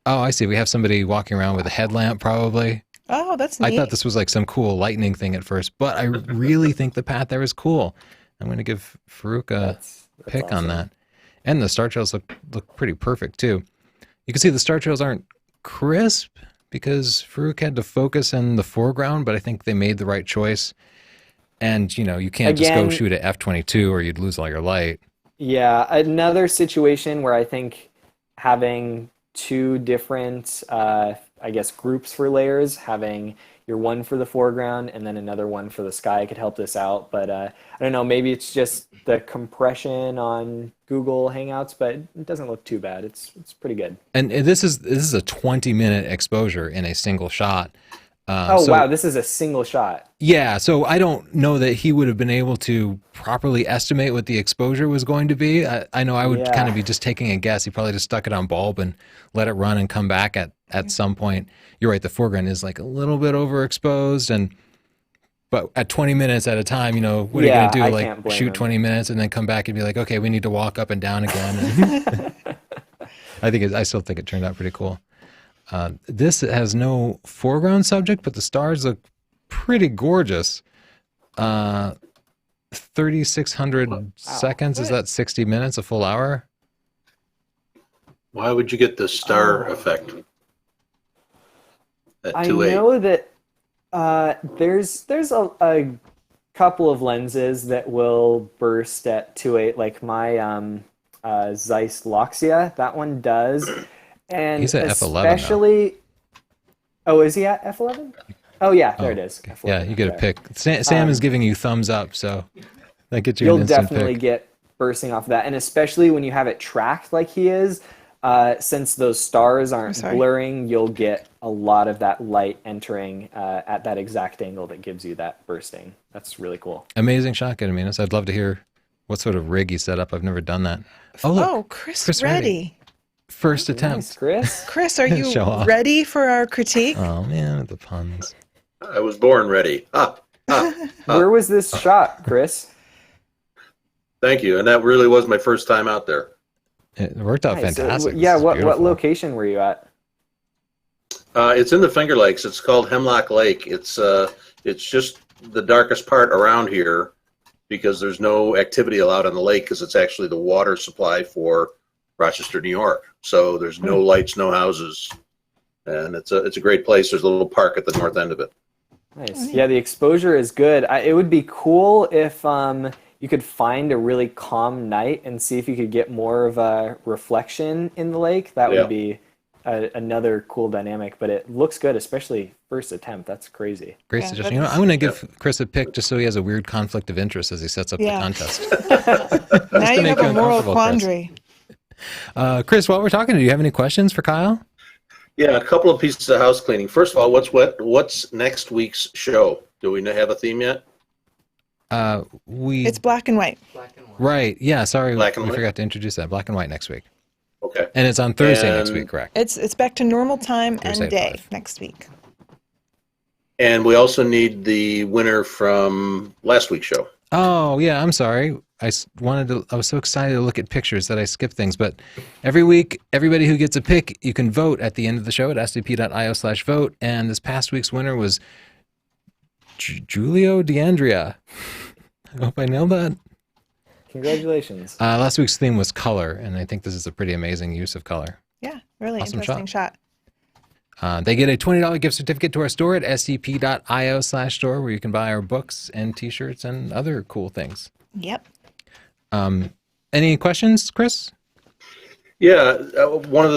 S1: Oh, I see. We have somebody walking around with a headlamp, probably.
S2: Oh, that's neat.
S1: I thought this was like some cool lightning thing at first, but I really think the path there is cool. I'm going to give Farouk a pick awesome on that. And the star trails look pretty perfect too. You can see the star trails aren't crisp because Farouk had to focus in the foreground, but I think they made the right choice. And, you know, you can't just go shoot at f/22 or you'd lose all your light.
S3: Yeah, another situation where I think having two different, I guess, groups for layers, having your one for the foreground and then another one for the sky could help this out. But I don't know, maybe it's just the compression on Google Hangouts, but it doesn't look too bad. It's pretty good.
S1: And this is a 20-minute exposure in a single shot.
S3: Wow, this is a single shot.
S1: Yeah, so I don't know that he would have been able to properly estimate what the exposure was going to be. I know I would kind of be just taking a guess. He probably just stuck it on bulb and let it run and come back at some point. You're right, the foreground is like a little bit overexposed, but at 20 minutes at a time, you know, what are you going to do? Like shoot 20 minutes and then come back and be like, okay, we need to walk up and down again. I still think it turned out pretty cool. This has no foreground subject, but the stars look pretty gorgeous. 3,600 seconds. Is that 60 minutes, a full hour?
S4: Why would you get the star effect at 2.8?
S3: I know that there's a couple of lenses that will burst at 2.8, like my Zeiss Loxia. That one does. And
S1: he's at
S3: especially
S1: f11 now.
S3: Oh, is he at F11? Oh yeah, there it is.
S1: Okay.
S3: F11
S1: Yeah, you get a
S3: there.
S1: pick. Sam is giving you thumbs up, so that gets you
S3: You'll
S1: an instant
S3: definitely
S1: pick.
S3: get bursting off of that, and especially when you have it tracked like he is, since those stars aren't
S2: sorry.
S3: blurring, you'll get a lot of that light entering at that exact angle that gives you that bursting. That's really cool.
S1: Amazing shot, Gediminas. I'd love to hear what sort of rig you set up. I've never done that. Oh, look.
S2: Oh, Chris,
S1: Chris
S2: ready.
S1: First
S3: Nice,
S1: attempt.
S3: Chris.
S2: Chris, are you
S1: Show off.
S2: ready for our critique?
S1: Oh, man, the puns.
S4: I was born ready.
S3: Where was this shot, Chris?
S4: Thank you. And that really was my first time out there.
S1: It worked out
S3: Nice.
S1: fantastic.
S3: Yeah,
S1: This is
S3: what
S1: beautiful.
S3: location were you at?
S4: It's in the Finger Lakes. It's called Hemlock Lake. It's just the darkest part around here because there's no activity allowed on the lake because it's actually the water supply for Rochester, New York. So there's no lights, no houses, and it's a great place. There's a little park at the north end of it.
S3: Nice. Yeah, the exposure is good. It would be cool if you could find a really calm night and see if you could get more of a reflection in the lake. That
S4: Yeah.
S3: would be another cool dynamic, but it looks good, especially first attempt. That's crazy.
S1: Great
S2: Yeah,
S1: suggestion. You know, I'm going to give Chris a pick just so he has a weird conflict of interest as he sets up
S2: Yeah.
S1: the contest.
S2: Now you
S1: make
S2: have a
S1: you
S2: moral
S1: uncomfortable, Chris.
S2: quandary.
S1: Chris, while we're talking, do you have any questions for Kyle?
S4: Yeah, a couple of pieces of house cleaning. First of all, what's next week's show? Do we have a theme yet?
S1: We
S2: It's black and white.
S1: right. Yeah, sorry.
S4: Black and
S1: we
S4: white?
S1: forgot to introduce that. Black and white next week.
S4: Okay.
S1: And it's on Thursday next
S4: And-
S1: week, correct?
S2: It's back to normal time
S1: Thursday
S2: and
S1: at
S2: day
S1: 5.
S2: next week.
S4: And we also need the winner from last week's show.
S1: Oh, yeah, I'm sorry. I was so excited to look at pictures that I skipped things. But every week, everybody who gets a pick, you can vote at the end of the show at stp.io/vote. And this past week's winner was Julio DeAndrea. I hope I nailed that.
S3: Congratulations.
S1: Last week's theme was color, and I think this is a pretty amazing use of color.
S2: Yeah, really
S1: Awesome
S2: interesting shot.
S1: They get a $20 gift certificate to our store at stp.io/store, where you can buy our books and T-shirts and other cool things.
S2: Yep.
S1: Any questions, Chris?
S4: Yeah, one of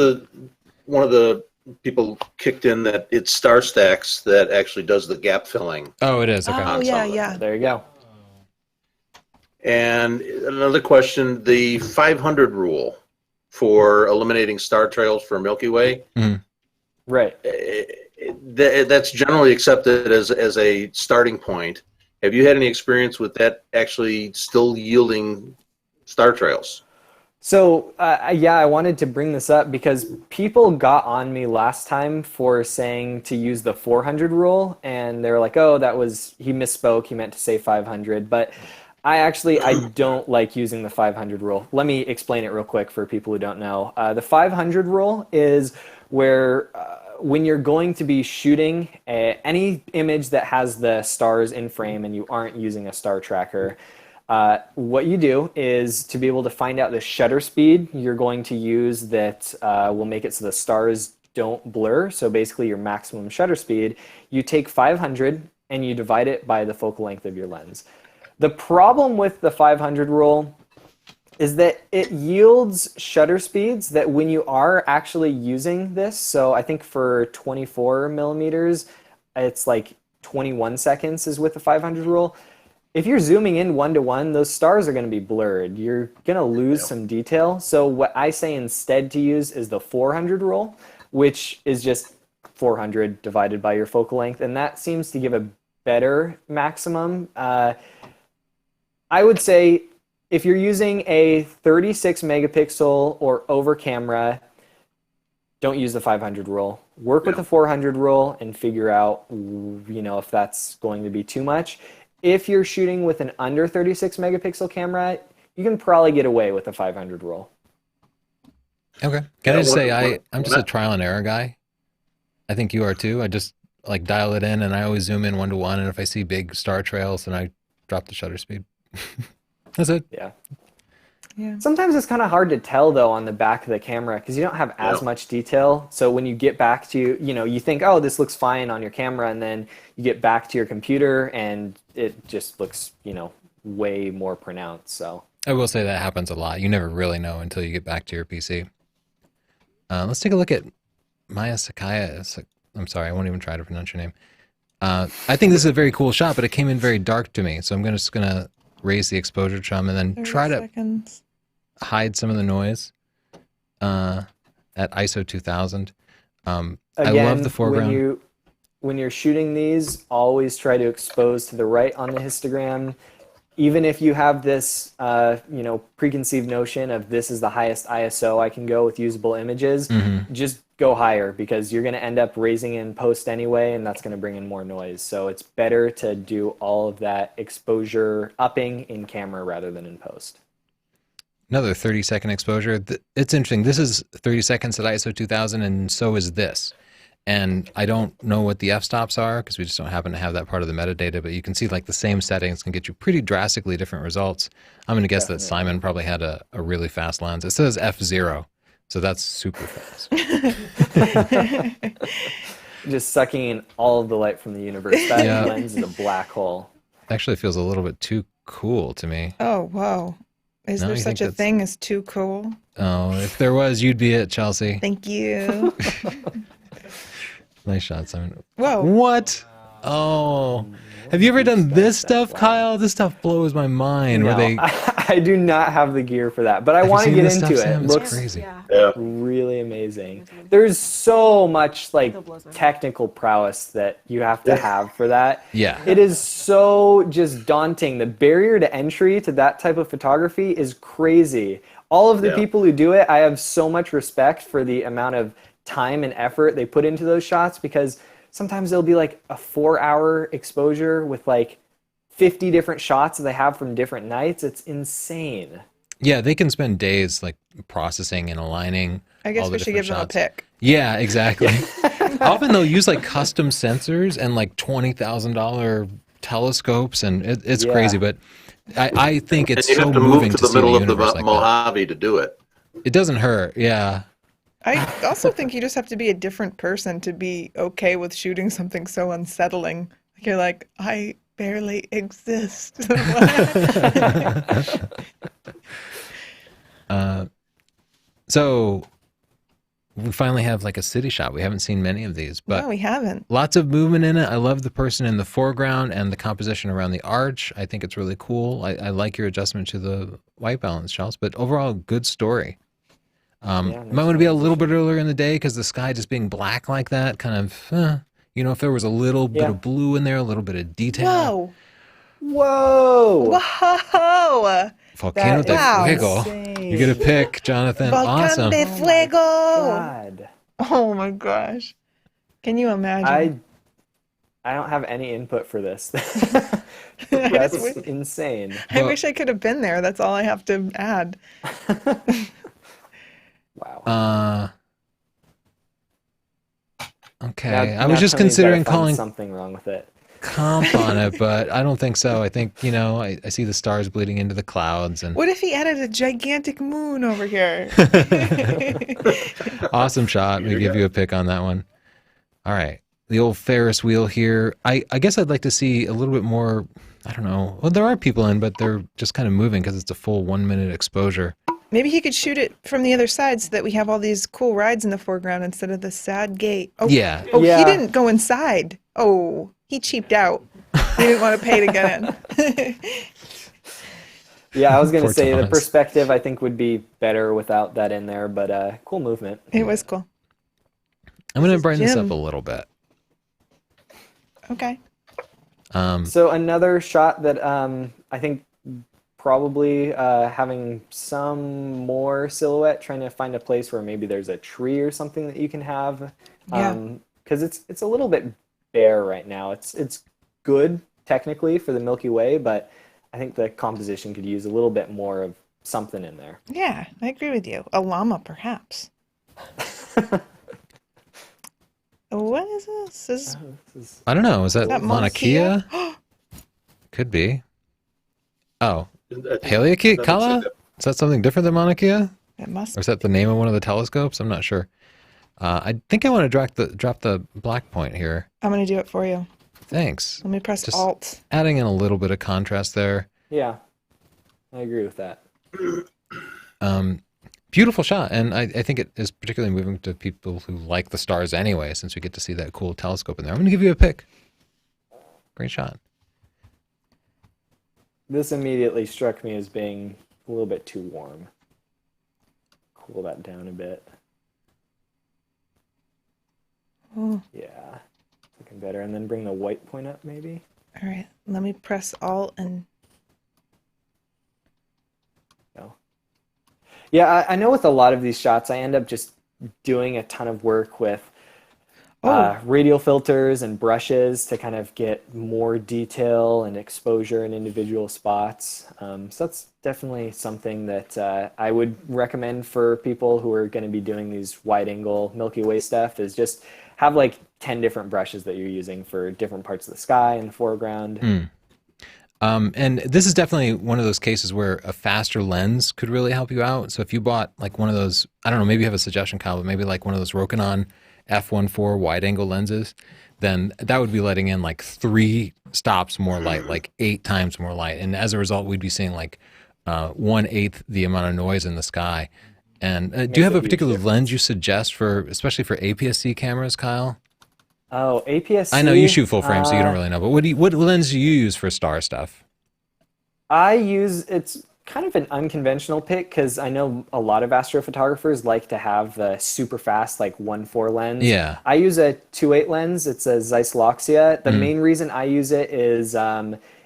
S4: the people kicked in that it's Star Stacks that actually does the gap filling.
S1: Oh, it is. Okay.
S2: Oh, yeah, yeah.
S3: There you go.
S4: And another question, the 500 rule for eliminating star trails for Milky Way,
S3: Right.
S4: that's generally accepted as a starting point. Have you had any experience with that actually still yielding star trails?
S3: So, yeah, I wanted to bring this up because people got on me last time for saying to use the 400 rule, and they were like, oh, he misspoke, he meant to say 500, but I don't like using the 500 rule. Let me explain it real quick for people who don't know. The 500 rule is where when you're going to be shooting any image that has the stars in frame and you aren't using a star tracker, what you do is to be able to find out the shutter speed you're going to use that will make it so the stars don't blur. So basically your maximum shutter speed, you take 500 and you divide it by the focal length of your lens. The problem with the 500 rule is that it yields shutter speeds that when you are actually using this, so I think for 24 millimeters, it's like 21 seconds is with the 500 rule. If you're zooming in 1-to-1, those stars are going to be blurred. You're going to lose some detail. So what I say instead to use is the 400 rule, which is just 400 divided by your focal length. And that seems to give a better maximum. I would say if you're using a 36 megapixel or over camera, don't use the 500 rule. Work with the 400 rule and figure out, if that's going to be too much. If you're shooting with an under 36 megapixel camera, you can probably get away with the 500 rule.
S1: Okay. Can I just say I'm just a
S4: what-
S1: trial and error guy. I think you are too. I just like dial it in, and I always zoom in 1-to-1. And if I see big star trails, then I drop the shutter speed. That's it.
S3: Yeah.
S2: Yeah.
S3: Sometimes it's kind of hard to tell though on the back of the camera because you don't have as much detail. So when you get back to, you think, oh, this looks fine on your camera, and then you get back to your computer and it just looks, way more pronounced. So
S1: I will say that happens a lot. You never really know until you get back to your PC. Let's take a look at Maya Sakaya. I'm sorry, I won't even try to pronounce your name. I think this is a very cool shot, but it came in very dark to me. So I'm just gonna raise the exposure trim and then
S2: 30
S1: try to
S2: seconds.
S1: hide some of the noise at ISO 2000. I
S3: Again,
S1: love the foreground.
S3: When you're shooting these, always try to expose to the right on the histogram. Even if you have this, preconceived notion of this is the highest ISO I can go with usable images, just go higher because you're going to end up raising in post anyway, and that's going to bring in more noise. So it's better to do all of that exposure upping in camera rather than in post.
S1: Another 30-second exposure. It's interesting. This is 30 seconds at ISO 2000, and so is this. And I don't know what the f-stops are because we just don't happen to have that part of the metadata, but you can see like the same settings can get you pretty drastically different results. I'm going to guess that Simon probably had a really fast lens. It says f0, so that's super fast.
S3: Just sucking in all of the light from the universe. That lens is a black hole.
S1: Actually, it feels a little bit too cool to me.
S2: Oh, whoa. Is there such a thing as too cool?
S1: Oh, if there was, you'd be it, Chelsea.
S2: Thank you.
S1: Nice shot, Simon.
S2: Whoa.
S1: What? Oh. Have you ever done this stuff, Kyle? This stuff blows my mind.
S3: No, I do not have the gear for that, but I want to get into it. It looks
S1: crazy.
S3: really amazing. There's so much like technical prowess that you have to have for that.
S1: Yeah.
S3: It is so just daunting. The barrier to entry to that type of photography is crazy. All of the people who do it, I have so much respect for the amount of time and effort they put into those shots because sometimes there'll be like a 4-hour exposure with like 50 different shots that they have from different nights. It's insane.
S1: Yeah, they can spend days like processing and aligning.
S2: I guess
S1: all the
S2: we should give them a
S1: shots.
S2: pick.
S1: Yeah, exactly. Often they'll use like custom sensors and like $20,000 telescopes, and it's crazy. But I think it's so moving to
S4: the middle of the
S1: like
S4: Mojave to do it.
S1: It doesn't hurt. Yeah.
S2: I also think you just have to be a different person to be okay with shooting something so unsettling. Like you're like, I barely exist.
S1: So we finally have like a city shot. We haven't seen many of these, but
S2: No, we haven't.
S1: lots of movement in it. I love the person in the foreground and the composition around the arch. I think it's really cool. I like your adjustment to the white balance, Charles, but overall, good story. Might want to be a little bit earlier in the day because the sky just being black like that kind of, if there was a little bit of blue in there, a little bit of detail.
S3: Whoa!
S2: Whoa!
S1: Volcano de
S2: wow.
S1: Fuego.
S3: Insane.
S1: You get a pick, Jonathan.
S2: Volcan
S1: Awesome.
S2: de Fuego!
S3: God.
S2: Oh my gosh. Can you imagine?
S3: I don't have any input for this.
S2: That's
S3: That's insane.
S2: I wish I could have been there. That's all I have to add.
S3: Wow.
S1: Okay.
S3: Now
S1: I was just
S3: tell me you gotta
S1: considering
S3: find
S1: calling
S3: something wrong with it.
S1: comp on it, but I don't think so. I think, I see the stars bleeding into the clouds. And
S2: What if he added a gigantic moon over here?
S1: awesome shot. We give you a pick on that one. All right. The old Ferris wheel here. I guess I'd like to see a little bit more, I don't know. Well, there are people in, but they're just kind of moving because it's a full 1-minute exposure.
S2: Maybe he could shoot it from the other side so that we have all these cool rides in the foreground instead of the sad gate. Oh,
S1: Yeah.
S2: Oh,
S3: Yeah.
S2: he didn't go inside. Oh, he cheaped out. He didn't want to pay to get in.
S3: Yeah, I was going to
S1: Poor
S3: say the
S1: Thomas.
S3: perspective I think would be better without that in there, but cool movement.
S2: It was cool.
S1: I'm going to brighten this
S2: Jim.
S1: up a little bit.
S2: Okay.
S3: So another shot that I think probably having some more silhouette, trying to find a place where maybe there's a tree or something that you can have.
S2: Yeah.
S3: Because it's a little bit bare right now. It's good technically for the Milky Way, but I think the composition could use a little bit more of something in there.
S2: Yeah, I agree with you. A llama, perhaps. What is this?
S1: I don't know. Is that
S2: that
S1: Mauna Kea?
S2: Mauna
S1: Could be. Oh,
S4: That
S1: Haleakala?
S4: looks like
S1: Is that something different than Mauna Kea?
S2: It must
S1: Or is that the name of one of the telescopes? I'm not sure. I think I want to drop the black point here.
S2: I'm going to do it for you.
S1: Thanks.
S2: Let me press
S1: Just
S2: Alt.
S1: adding in a little bit of contrast there.
S3: Yeah, I agree with that.
S1: Beautiful shot, and I think it is particularly moving to people who like the stars anyway, since we get to see that cool telescope in there. I'm going to give you a pick. Great shot.
S3: This immediately struck me as being a little bit too warm. Cool that down a bit.
S2: Oh,
S3: Yeah, looking better. And then bring the white point up, maybe.
S2: all right. Let me press Alt and
S3: No. Yeah, I know with a lot of these shots, I end up just doing a ton of work with radial filters and brushes to kind of get more detail and exposure in individual spots. So that's definitely something that I would recommend for people who are going to be doing these wide angle Milky Way stuff, is just have like 10 different brushes that you're using for different parts of the sky and the foreground.
S1: And this is definitely one of those cases where a faster lens could really help you out. So if you bought like one of those, I don't know, maybe you have a suggestion, Kyle, but maybe like one of those Rokinon f1.4 wide angle lenses, then that would be letting in like 3 stops more light, like 8 times more light. And as a result, we'd be seeing like 1/8 the amount of noise in the sky. And do you have a particular lens you suggest for, especially for APS-C cameras, Kyle?
S3: Oh, APS-C.
S1: I know you shoot full frame, so you don't really know, but what lens do you use for star stuff?
S3: It's kind of an unconventional pick because I know a lot of astrophotographers like to have the super fast, like 1.4 lens.
S1: Yeah.
S3: I use a 2.8 lens. It's a Zeiss Loxia. The main reason I use it is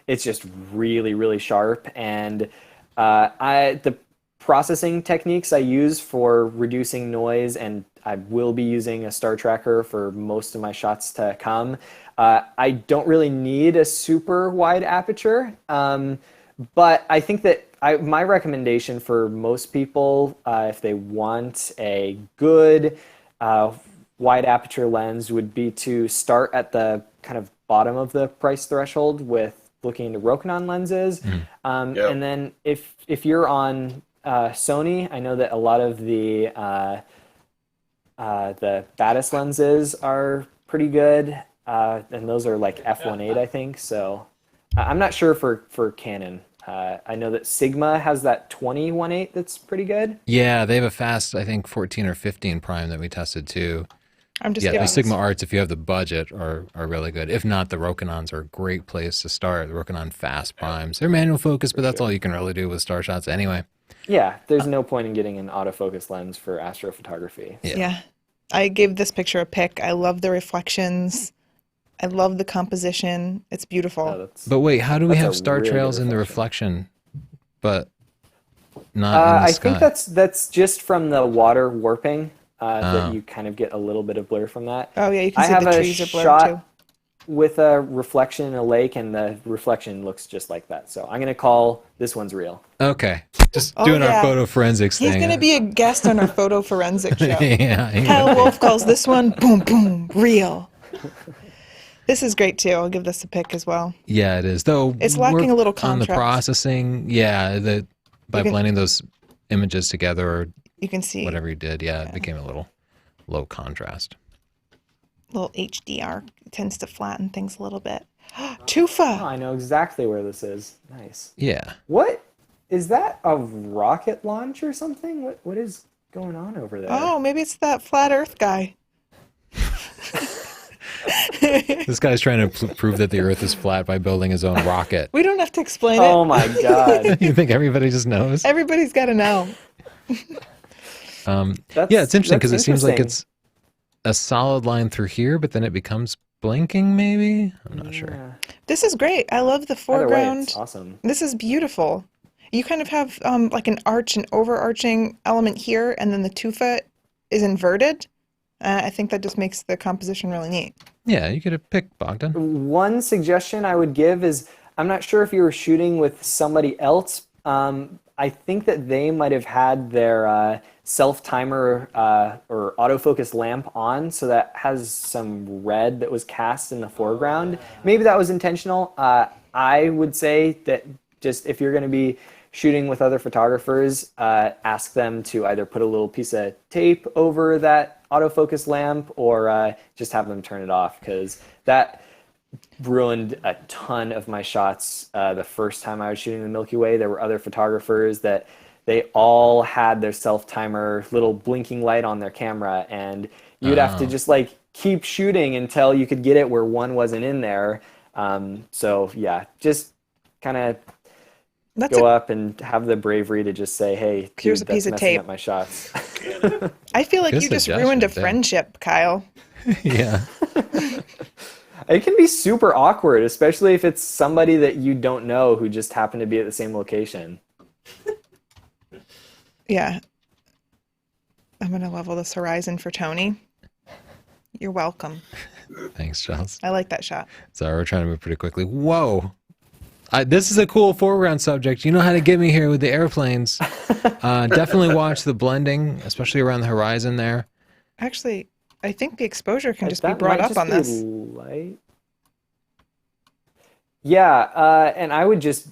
S3: it's just really, really sharp. And the processing techniques I use for reducing noise, and I will be using a star tracker for most of my shots to come. I don't really need a super wide aperture, but I think that my recommendation for most people, if they want a good wide aperture lens, would be to start at the kind of bottom of the price threshold with looking into Rokinon lenses. And then if you're on Sony, I know that a lot of the Batis lenses are pretty good, and those are like f1.8, I think. So I'm not sure for Canon. I know that Sigma has that 20-1.8 that's pretty good.
S1: Yeah, they have a fast, I think 14 or 15 prime that we tested too.
S2: I'm just
S1: Yeah,
S2: giving
S1: the Sigma Arts, if you have the budget, are really good. If not, the Rokinons are a great place to start. The Rokinon fast primes. They're manual focus, but that's all you can really do with star shots anyway.
S3: Yeah, there's no point in getting an autofocus lens for astrophotography.
S2: Yeah. I gave this picture a pick. I love the reflections. I love the composition. It's beautiful.
S1: But wait, how do we
S3: that's
S1: have
S3: a
S1: star
S3: really
S1: trails
S3: good
S1: in the reflection, but not in the
S3: I
S1: sky?
S3: think that's just from the water warping, that you kind of get a little bit of blur from that.
S2: Oh, yeah, you can
S3: I
S2: see
S3: have
S2: the
S3: a
S2: trees are blurred
S3: shot
S2: too.
S3: with a reflection in a lake, and the reflection looks just like that. So I'm going to call this one's real.
S1: Okay, just
S2: Oh,
S1: doing
S2: yeah.
S1: our photo forensics
S2: He's
S1: thing.
S2: going to be a guest on our photo forensic show.
S1: yeah,
S2: Kyle Wolf calls this one boom, boom, real. This is great too. I'll give this a pick as well.
S1: yeah, it is. Though
S2: It's lacking a little
S1: on the
S2: contrast.
S1: processing. Yeah, by
S2: You can-
S1: blending those images together or
S2: You can see
S1: whatever you did, yeah, it became a little low contrast.
S2: little HDR tends to flatten things a little bit.
S3: Oh,
S2: Tufa.
S3: I know exactly where this is. Nice.
S1: Yeah.
S3: What is that? A rocket launch or something? What is going on over there?
S2: Oh, maybe it's that flat Earth guy.
S1: This guy's trying to prove that the Earth is flat by building his own rocket.
S2: We don't have to explain
S3: Oh
S2: it.
S3: my god.
S1: You think everybody just knows?
S2: Everybody's got to know.
S1: Yeah, it's interesting because it
S3: that's
S1: seems like
S3: interesting.
S1: it's a solid line through here, but then it becomes blinking, maybe? I'm not sure.
S3: Yeah.
S2: This is great. I love the
S3: Either way,
S2: foreground.
S3: it's awesome.
S2: This is beautiful. You kind of have like an overarching element here, and then the tufa is inverted. I think that just makes the composition really neat.
S1: Yeah, you get a pick, Bogdan.
S3: One suggestion I would give is, I'm not sure if you were shooting with somebody else. I think that they might have had their self-timer or autofocus lamp on, so that has some red that was cast in the foreground. Maybe that was intentional. I would say that just if you're going to be shooting with other photographers, ask them to either put a little piece of tape over that autofocus lamp or just have them turn it off, because that ruined a ton of my shots the first time I was shooting the Milky Way. There were other photographers that they all had their self-timer little blinking light on their camera, and you'd have to just like keep shooting until you could get it where one wasn't in there. So yeah, just kind of go up and have the bravery to just say, hey,
S2: here's
S3: dude,
S2: a piece
S3: that's
S2: of
S3: messing
S2: tape.
S3: up my shots.
S2: I feel like
S1: Good
S2: you just
S1: suggestion,
S2: ruined a
S1: Dan.
S2: friendship, Kyle.
S1: Yeah.
S3: It can be super awkward, especially if it's somebody that you don't know who just happened to be at the same location.
S2: Yeah. I'm going to level this horizon for Tony. You're welcome.
S1: Thanks, Charles.
S2: I like that shot.
S1: Sorry, we're trying to move pretty quickly. Whoa. This is a cool foreground subject. You know how to get me here with the airplanes. Definitely watch the blending, especially around the horizon there.
S2: Actually, I think the exposure can just be
S3: That
S2: brought
S3: might
S2: up
S3: just
S2: on
S3: be
S2: this.
S3: light. Yeah, and I would just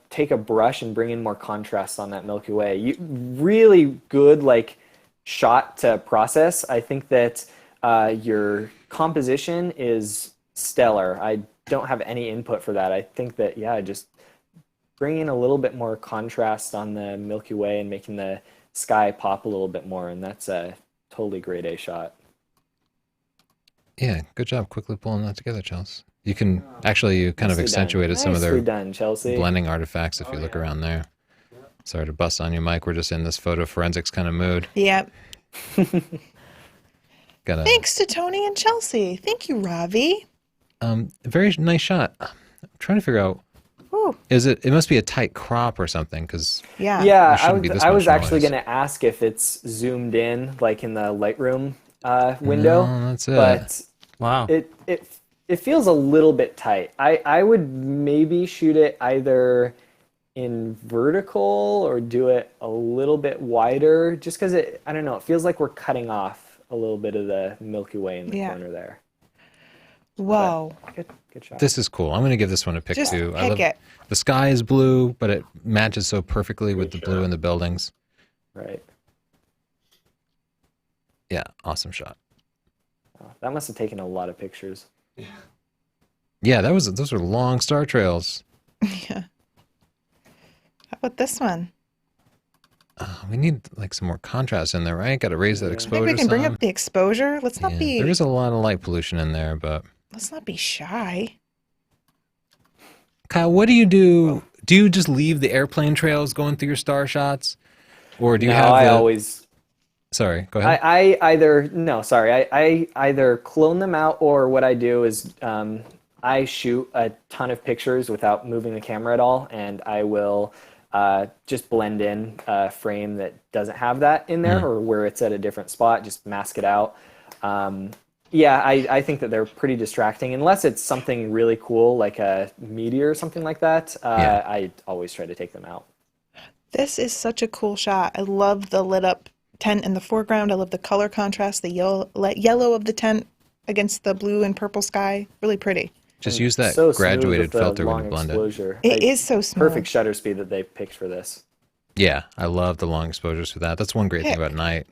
S3: take a brush and bring in more contrast on that Milky Way. Really good like shot to process. I think that your composition is stellar. I don't have any input for that. I think that, yeah, just bring in a little bit more contrast on the Milky Way and making the sky pop a little bit more, and that's a totally grade A shot.
S1: Yeah, good job quickly pulling that together, Chelsea. You can actually, you kind of
S3: Nicely done.
S1: accentuated some of their
S3: Nicely done, Chelsea.
S1: blending artifacts if you look around there. Sorry to bust on you, Mike. We're just in this photo forensics kind of mood.
S2: Yep.
S1: Got a
S2: Thanks to Tony and Chelsea. Thank you, Ravi.
S1: very nice shot. I'm trying to figure out,
S2: Ooh.
S1: it must be a tight crop or something, because
S2: Yeah.
S3: Yeah,
S1: There shouldn't be this
S3: I
S1: much
S3: was actually
S1: noise.
S3: going to ask if it's zoomed in, like in the Lightroom window.
S1: No, that's it.
S3: But
S6: Wow.
S3: it feels a little bit tight. I would maybe shoot it either in vertical or do it a little bit wider, just because I don't know, it feels like we're cutting off a little bit of the Milky Way in the
S2: Yeah.
S3: corner there.
S2: Whoa.
S3: Good shot.
S1: This is cool. I'm going to give this one a pick
S2: Just
S1: too.
S2: pick it.
S1: The sky is blue, but it matches so perfectly with the blue in the buildings.
S3: Right.
S1: Yeah, awesome shot.
S3: Oh, that must have taken a lot of pictures.
S1: Yeah, those were long star trails.
S2: Yeah. How about this one?
S1: We need like some more contrast in there, right? Got to raise that
S2: I
S1: exposure.
S2: think we can bring
S1: some.
S2: up the exposure. Let's not
S1: Yeah,
S2: be
S1: there is a lot of light pollution in there, but
S2: shy.
S1: Kyle, what do you do? Do you just leave the airplane trails going through your star shots, or do you
S3: No,
S1: have?
S3: I always
S1: Sorry, go ahead.
S3: I either clone them out, or what I do is I shoot a ton of pictures without moving the camera at all, and I will just blend in a frame that doesn't have that in there, or where it's at a different spot, just mask it out. Yeah, I think that they're pretty distracting, unless it's something really cool like a meteor or something like that.
S1: Yeah.
S3: I always try to take them out.
S2: This is such a cool shot. I love the lit up tent in the foreground. I love the color contrast, the yellow of the tent against the blue and purple sky. Really pretty.
S1: Just use that
S3: So smooth
S1: graduated
S3: with the
S1: filter when
S3: long
S1: you blend it.
S3: exposure.
S2: It is so smooth.
S3: Perfect shutter speed that they picked for this.
S1: Yeah, I love the long exposures for that. That's one great thing
S2: Heck.
S1: about night.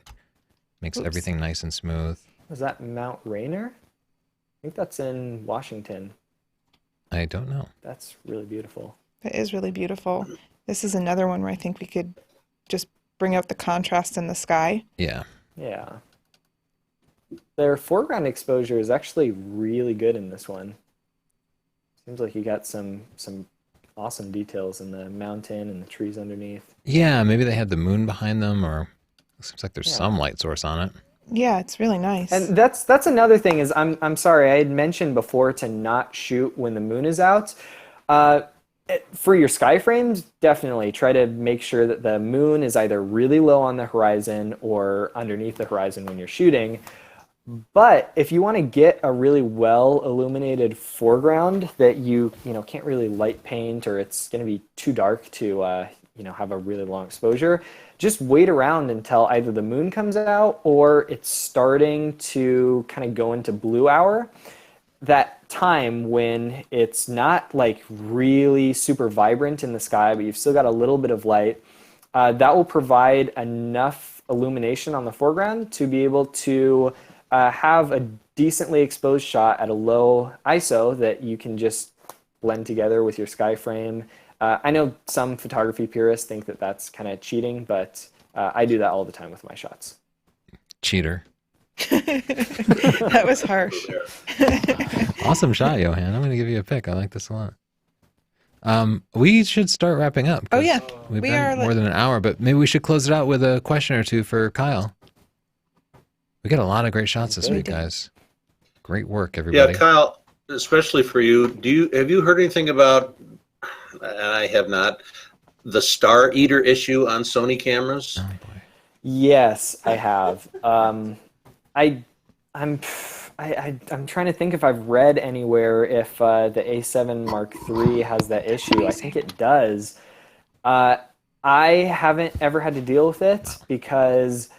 S1: Makes
S2: Oops.
S1: everything nice and smooth.
S3: Was that Mount Rainier? I think that's in Washington.
S1: I don't know.
S3: That's really beautiful.
S2: It is really beautiful. This is another one where I think we could just bring out the contrast in the sky.
S1: Yeah.
S3: Yeah. Their foreground exposure is actually really good in this one. Seems like you got some awesome details in the mountain and the trees underneath.
S1: Yeah, maybe they had the moon behind them, or it seems like there's
S3: Yeah.
S1: some light source on it.
S2: Yeah, it's really nice.
S3: And that's another thing is I'm sorry, I had mentioned before to not shoot when the moon is out. For your sky frames, definitely try to make sure that the moon is either really low on the horizon or underneath the horizon when you're shooting. But if you want to get a really well illuminated foreground that you can't really light paint, or it's going to be too dark to have a really long exposure, just wait around until either the moon comes out or it's starting to kind of go into blue hour. That time when it's not like really super vibrant in the sky, but you've still got a little bit of light, that will provide enough illumination on the foreground to be able to have a decently exposed shot at a low ISO that you can just blend together with your sky frame. I know some photography purists think that that's kind of cheating, but I do that all the time with my shots.
S1: Cheater.
S2: That was harsh.
S1: Awesome shot, Johan. I'm going to give you a pick. I like this a lot. We should start wrapping up.
S2: Oh, yeah.
S1: We've
S2: We
S1: been
S2: are
S1: more than an hour, but maybe we should close it out with a question or two for Kyle. We got a lot of great shots this week, guys. Great work, everybody.
S4: Yeah, Kyle, especially for you, have you heard anything about, and I have not, the Star Eater issue on Sony cameras?
S1: Oh, boy.
S3: Yes, I have. I'm trying to think if I've read anywhere if the A7 Mark III has that issue. I think it does. I haven't ever had to deal with it because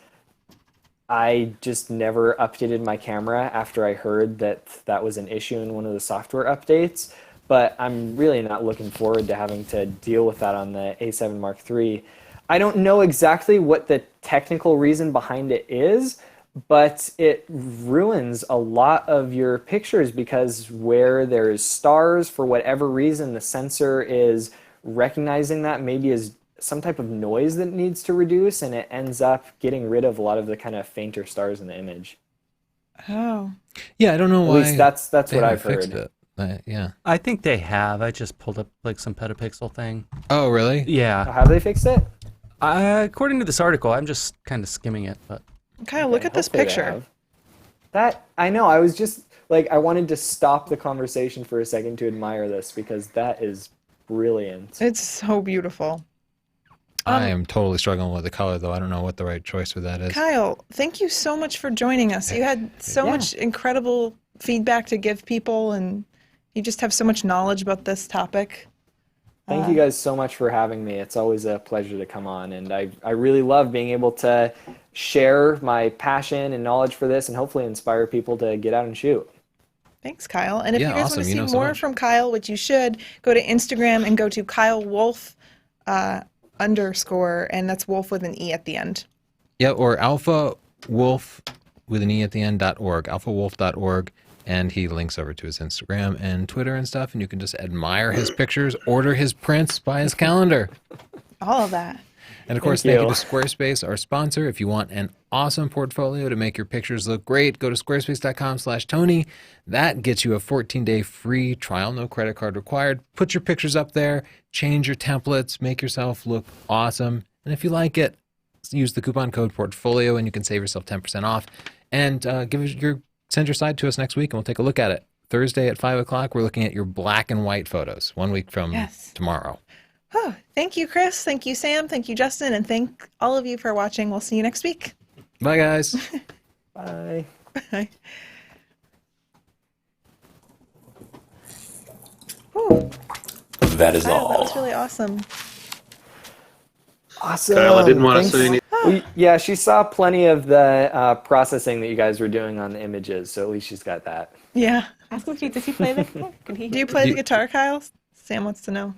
S3: I just never updated my camera after I heard that that was an issue in one of the software updates. But I'm really not looking forward to having to deal with that on the A7 Mark III. I don't know exactly what the technical reason behind it is, but it ruins a lot of your pictures because where there's stars, for whatever reason, the sensor is recognizing that maybe as some type of noise that needs to reduce, and it ends up getting rid of a lot of the kind of fainter stars in the image.
S2: Oh.
S1: Yeah, I don't know why.
S3: At least that's
S1: they
S3: what I've
S1: haven't fixed
S3: heard.
S1: it. Yeah.
S6: I think they have. I just pulled up like some petapixel thing.
S1: Oh, really?
S6: Yeah.
S3: How do they fix it?
S6: According to this article, I'm just kind of skimming it, but
S2: Kyle, look
S3: Okay,
S2: at this
S3: hopefully they
S2: picture.
S3: have. That I know. I was just like, I wanted to stop the conversation for a second to admire this because that is brilliant.
S2: It's so beautiful.
S1: I am totally struggling with the color, though. I don't know what the right choice for that is.
S2: Kyle, thank you so much for joining us. You had so much incredible feedback to give people, and you just have so much knowledge about this topic.
S3: Thank you guys so much for having me. It's always a pleasure to come on, and I really love being able to share my passion and knowledge for this and hopefully inspire people to get out and shoot.
S2: Thanks, Kyle. And if
S1: Yeah,
S2: you guys
S1: awesome.
S2: want to
S1: You
S2: see
S1: know so
S2: more
S1: much.
S2: from Kyle, which you should, go to Instagram and go to Kyle Wolf _, and that's Wolf with an E at the end.
S1: Yeah, or Alpha Wolf with an E at the end .org, alphawolf.org, and he links over to his Instagram and Twitter and stuff, and you can just admire his pictures, order his prints, buy his calendar.
S2: All of that.
S1: And of course,
S3: Thank
S1: thank you
S3: you.
S1: to Squarespace, our sponsor. If you want an awesome portfolio to make your pictures look great, go to squarespace.com/Tony. That gets you a 14-day free trial, no credit card required. Put your pictures up there, change your templates, make yourself look awesome. And if you like it, use the coupon code portfolio and you can save yourself 10% off. And send your site to us next week and we'll take a look at it. Thursday at 5 o'clock, we're looking at your black and white photos 1 week from tomorrow.
S2: Oh, thank you, Chris. Thank you, Sam. Thank you, Justin. And thank all of you for watching. We'll see you next week.
S1: Bye, guys.
S3: Bye.
S2: Bye. Ooh,
S7: That is
S2: Kyle, that
S7: all.
S2: was really awesome.
S3: Awesome.
S4: Kyle, I didn't want to
S3: Thanks.
S4: say anything.
S3: Well, yeah, she saw plenty of the processing that you guys were doing on the images, so at least she's got that.
S2: Yeah.
S5: Ask him if he does he play the guitar? Can he?
S2: Do you play the guitar, Kyle? Sam wants to know.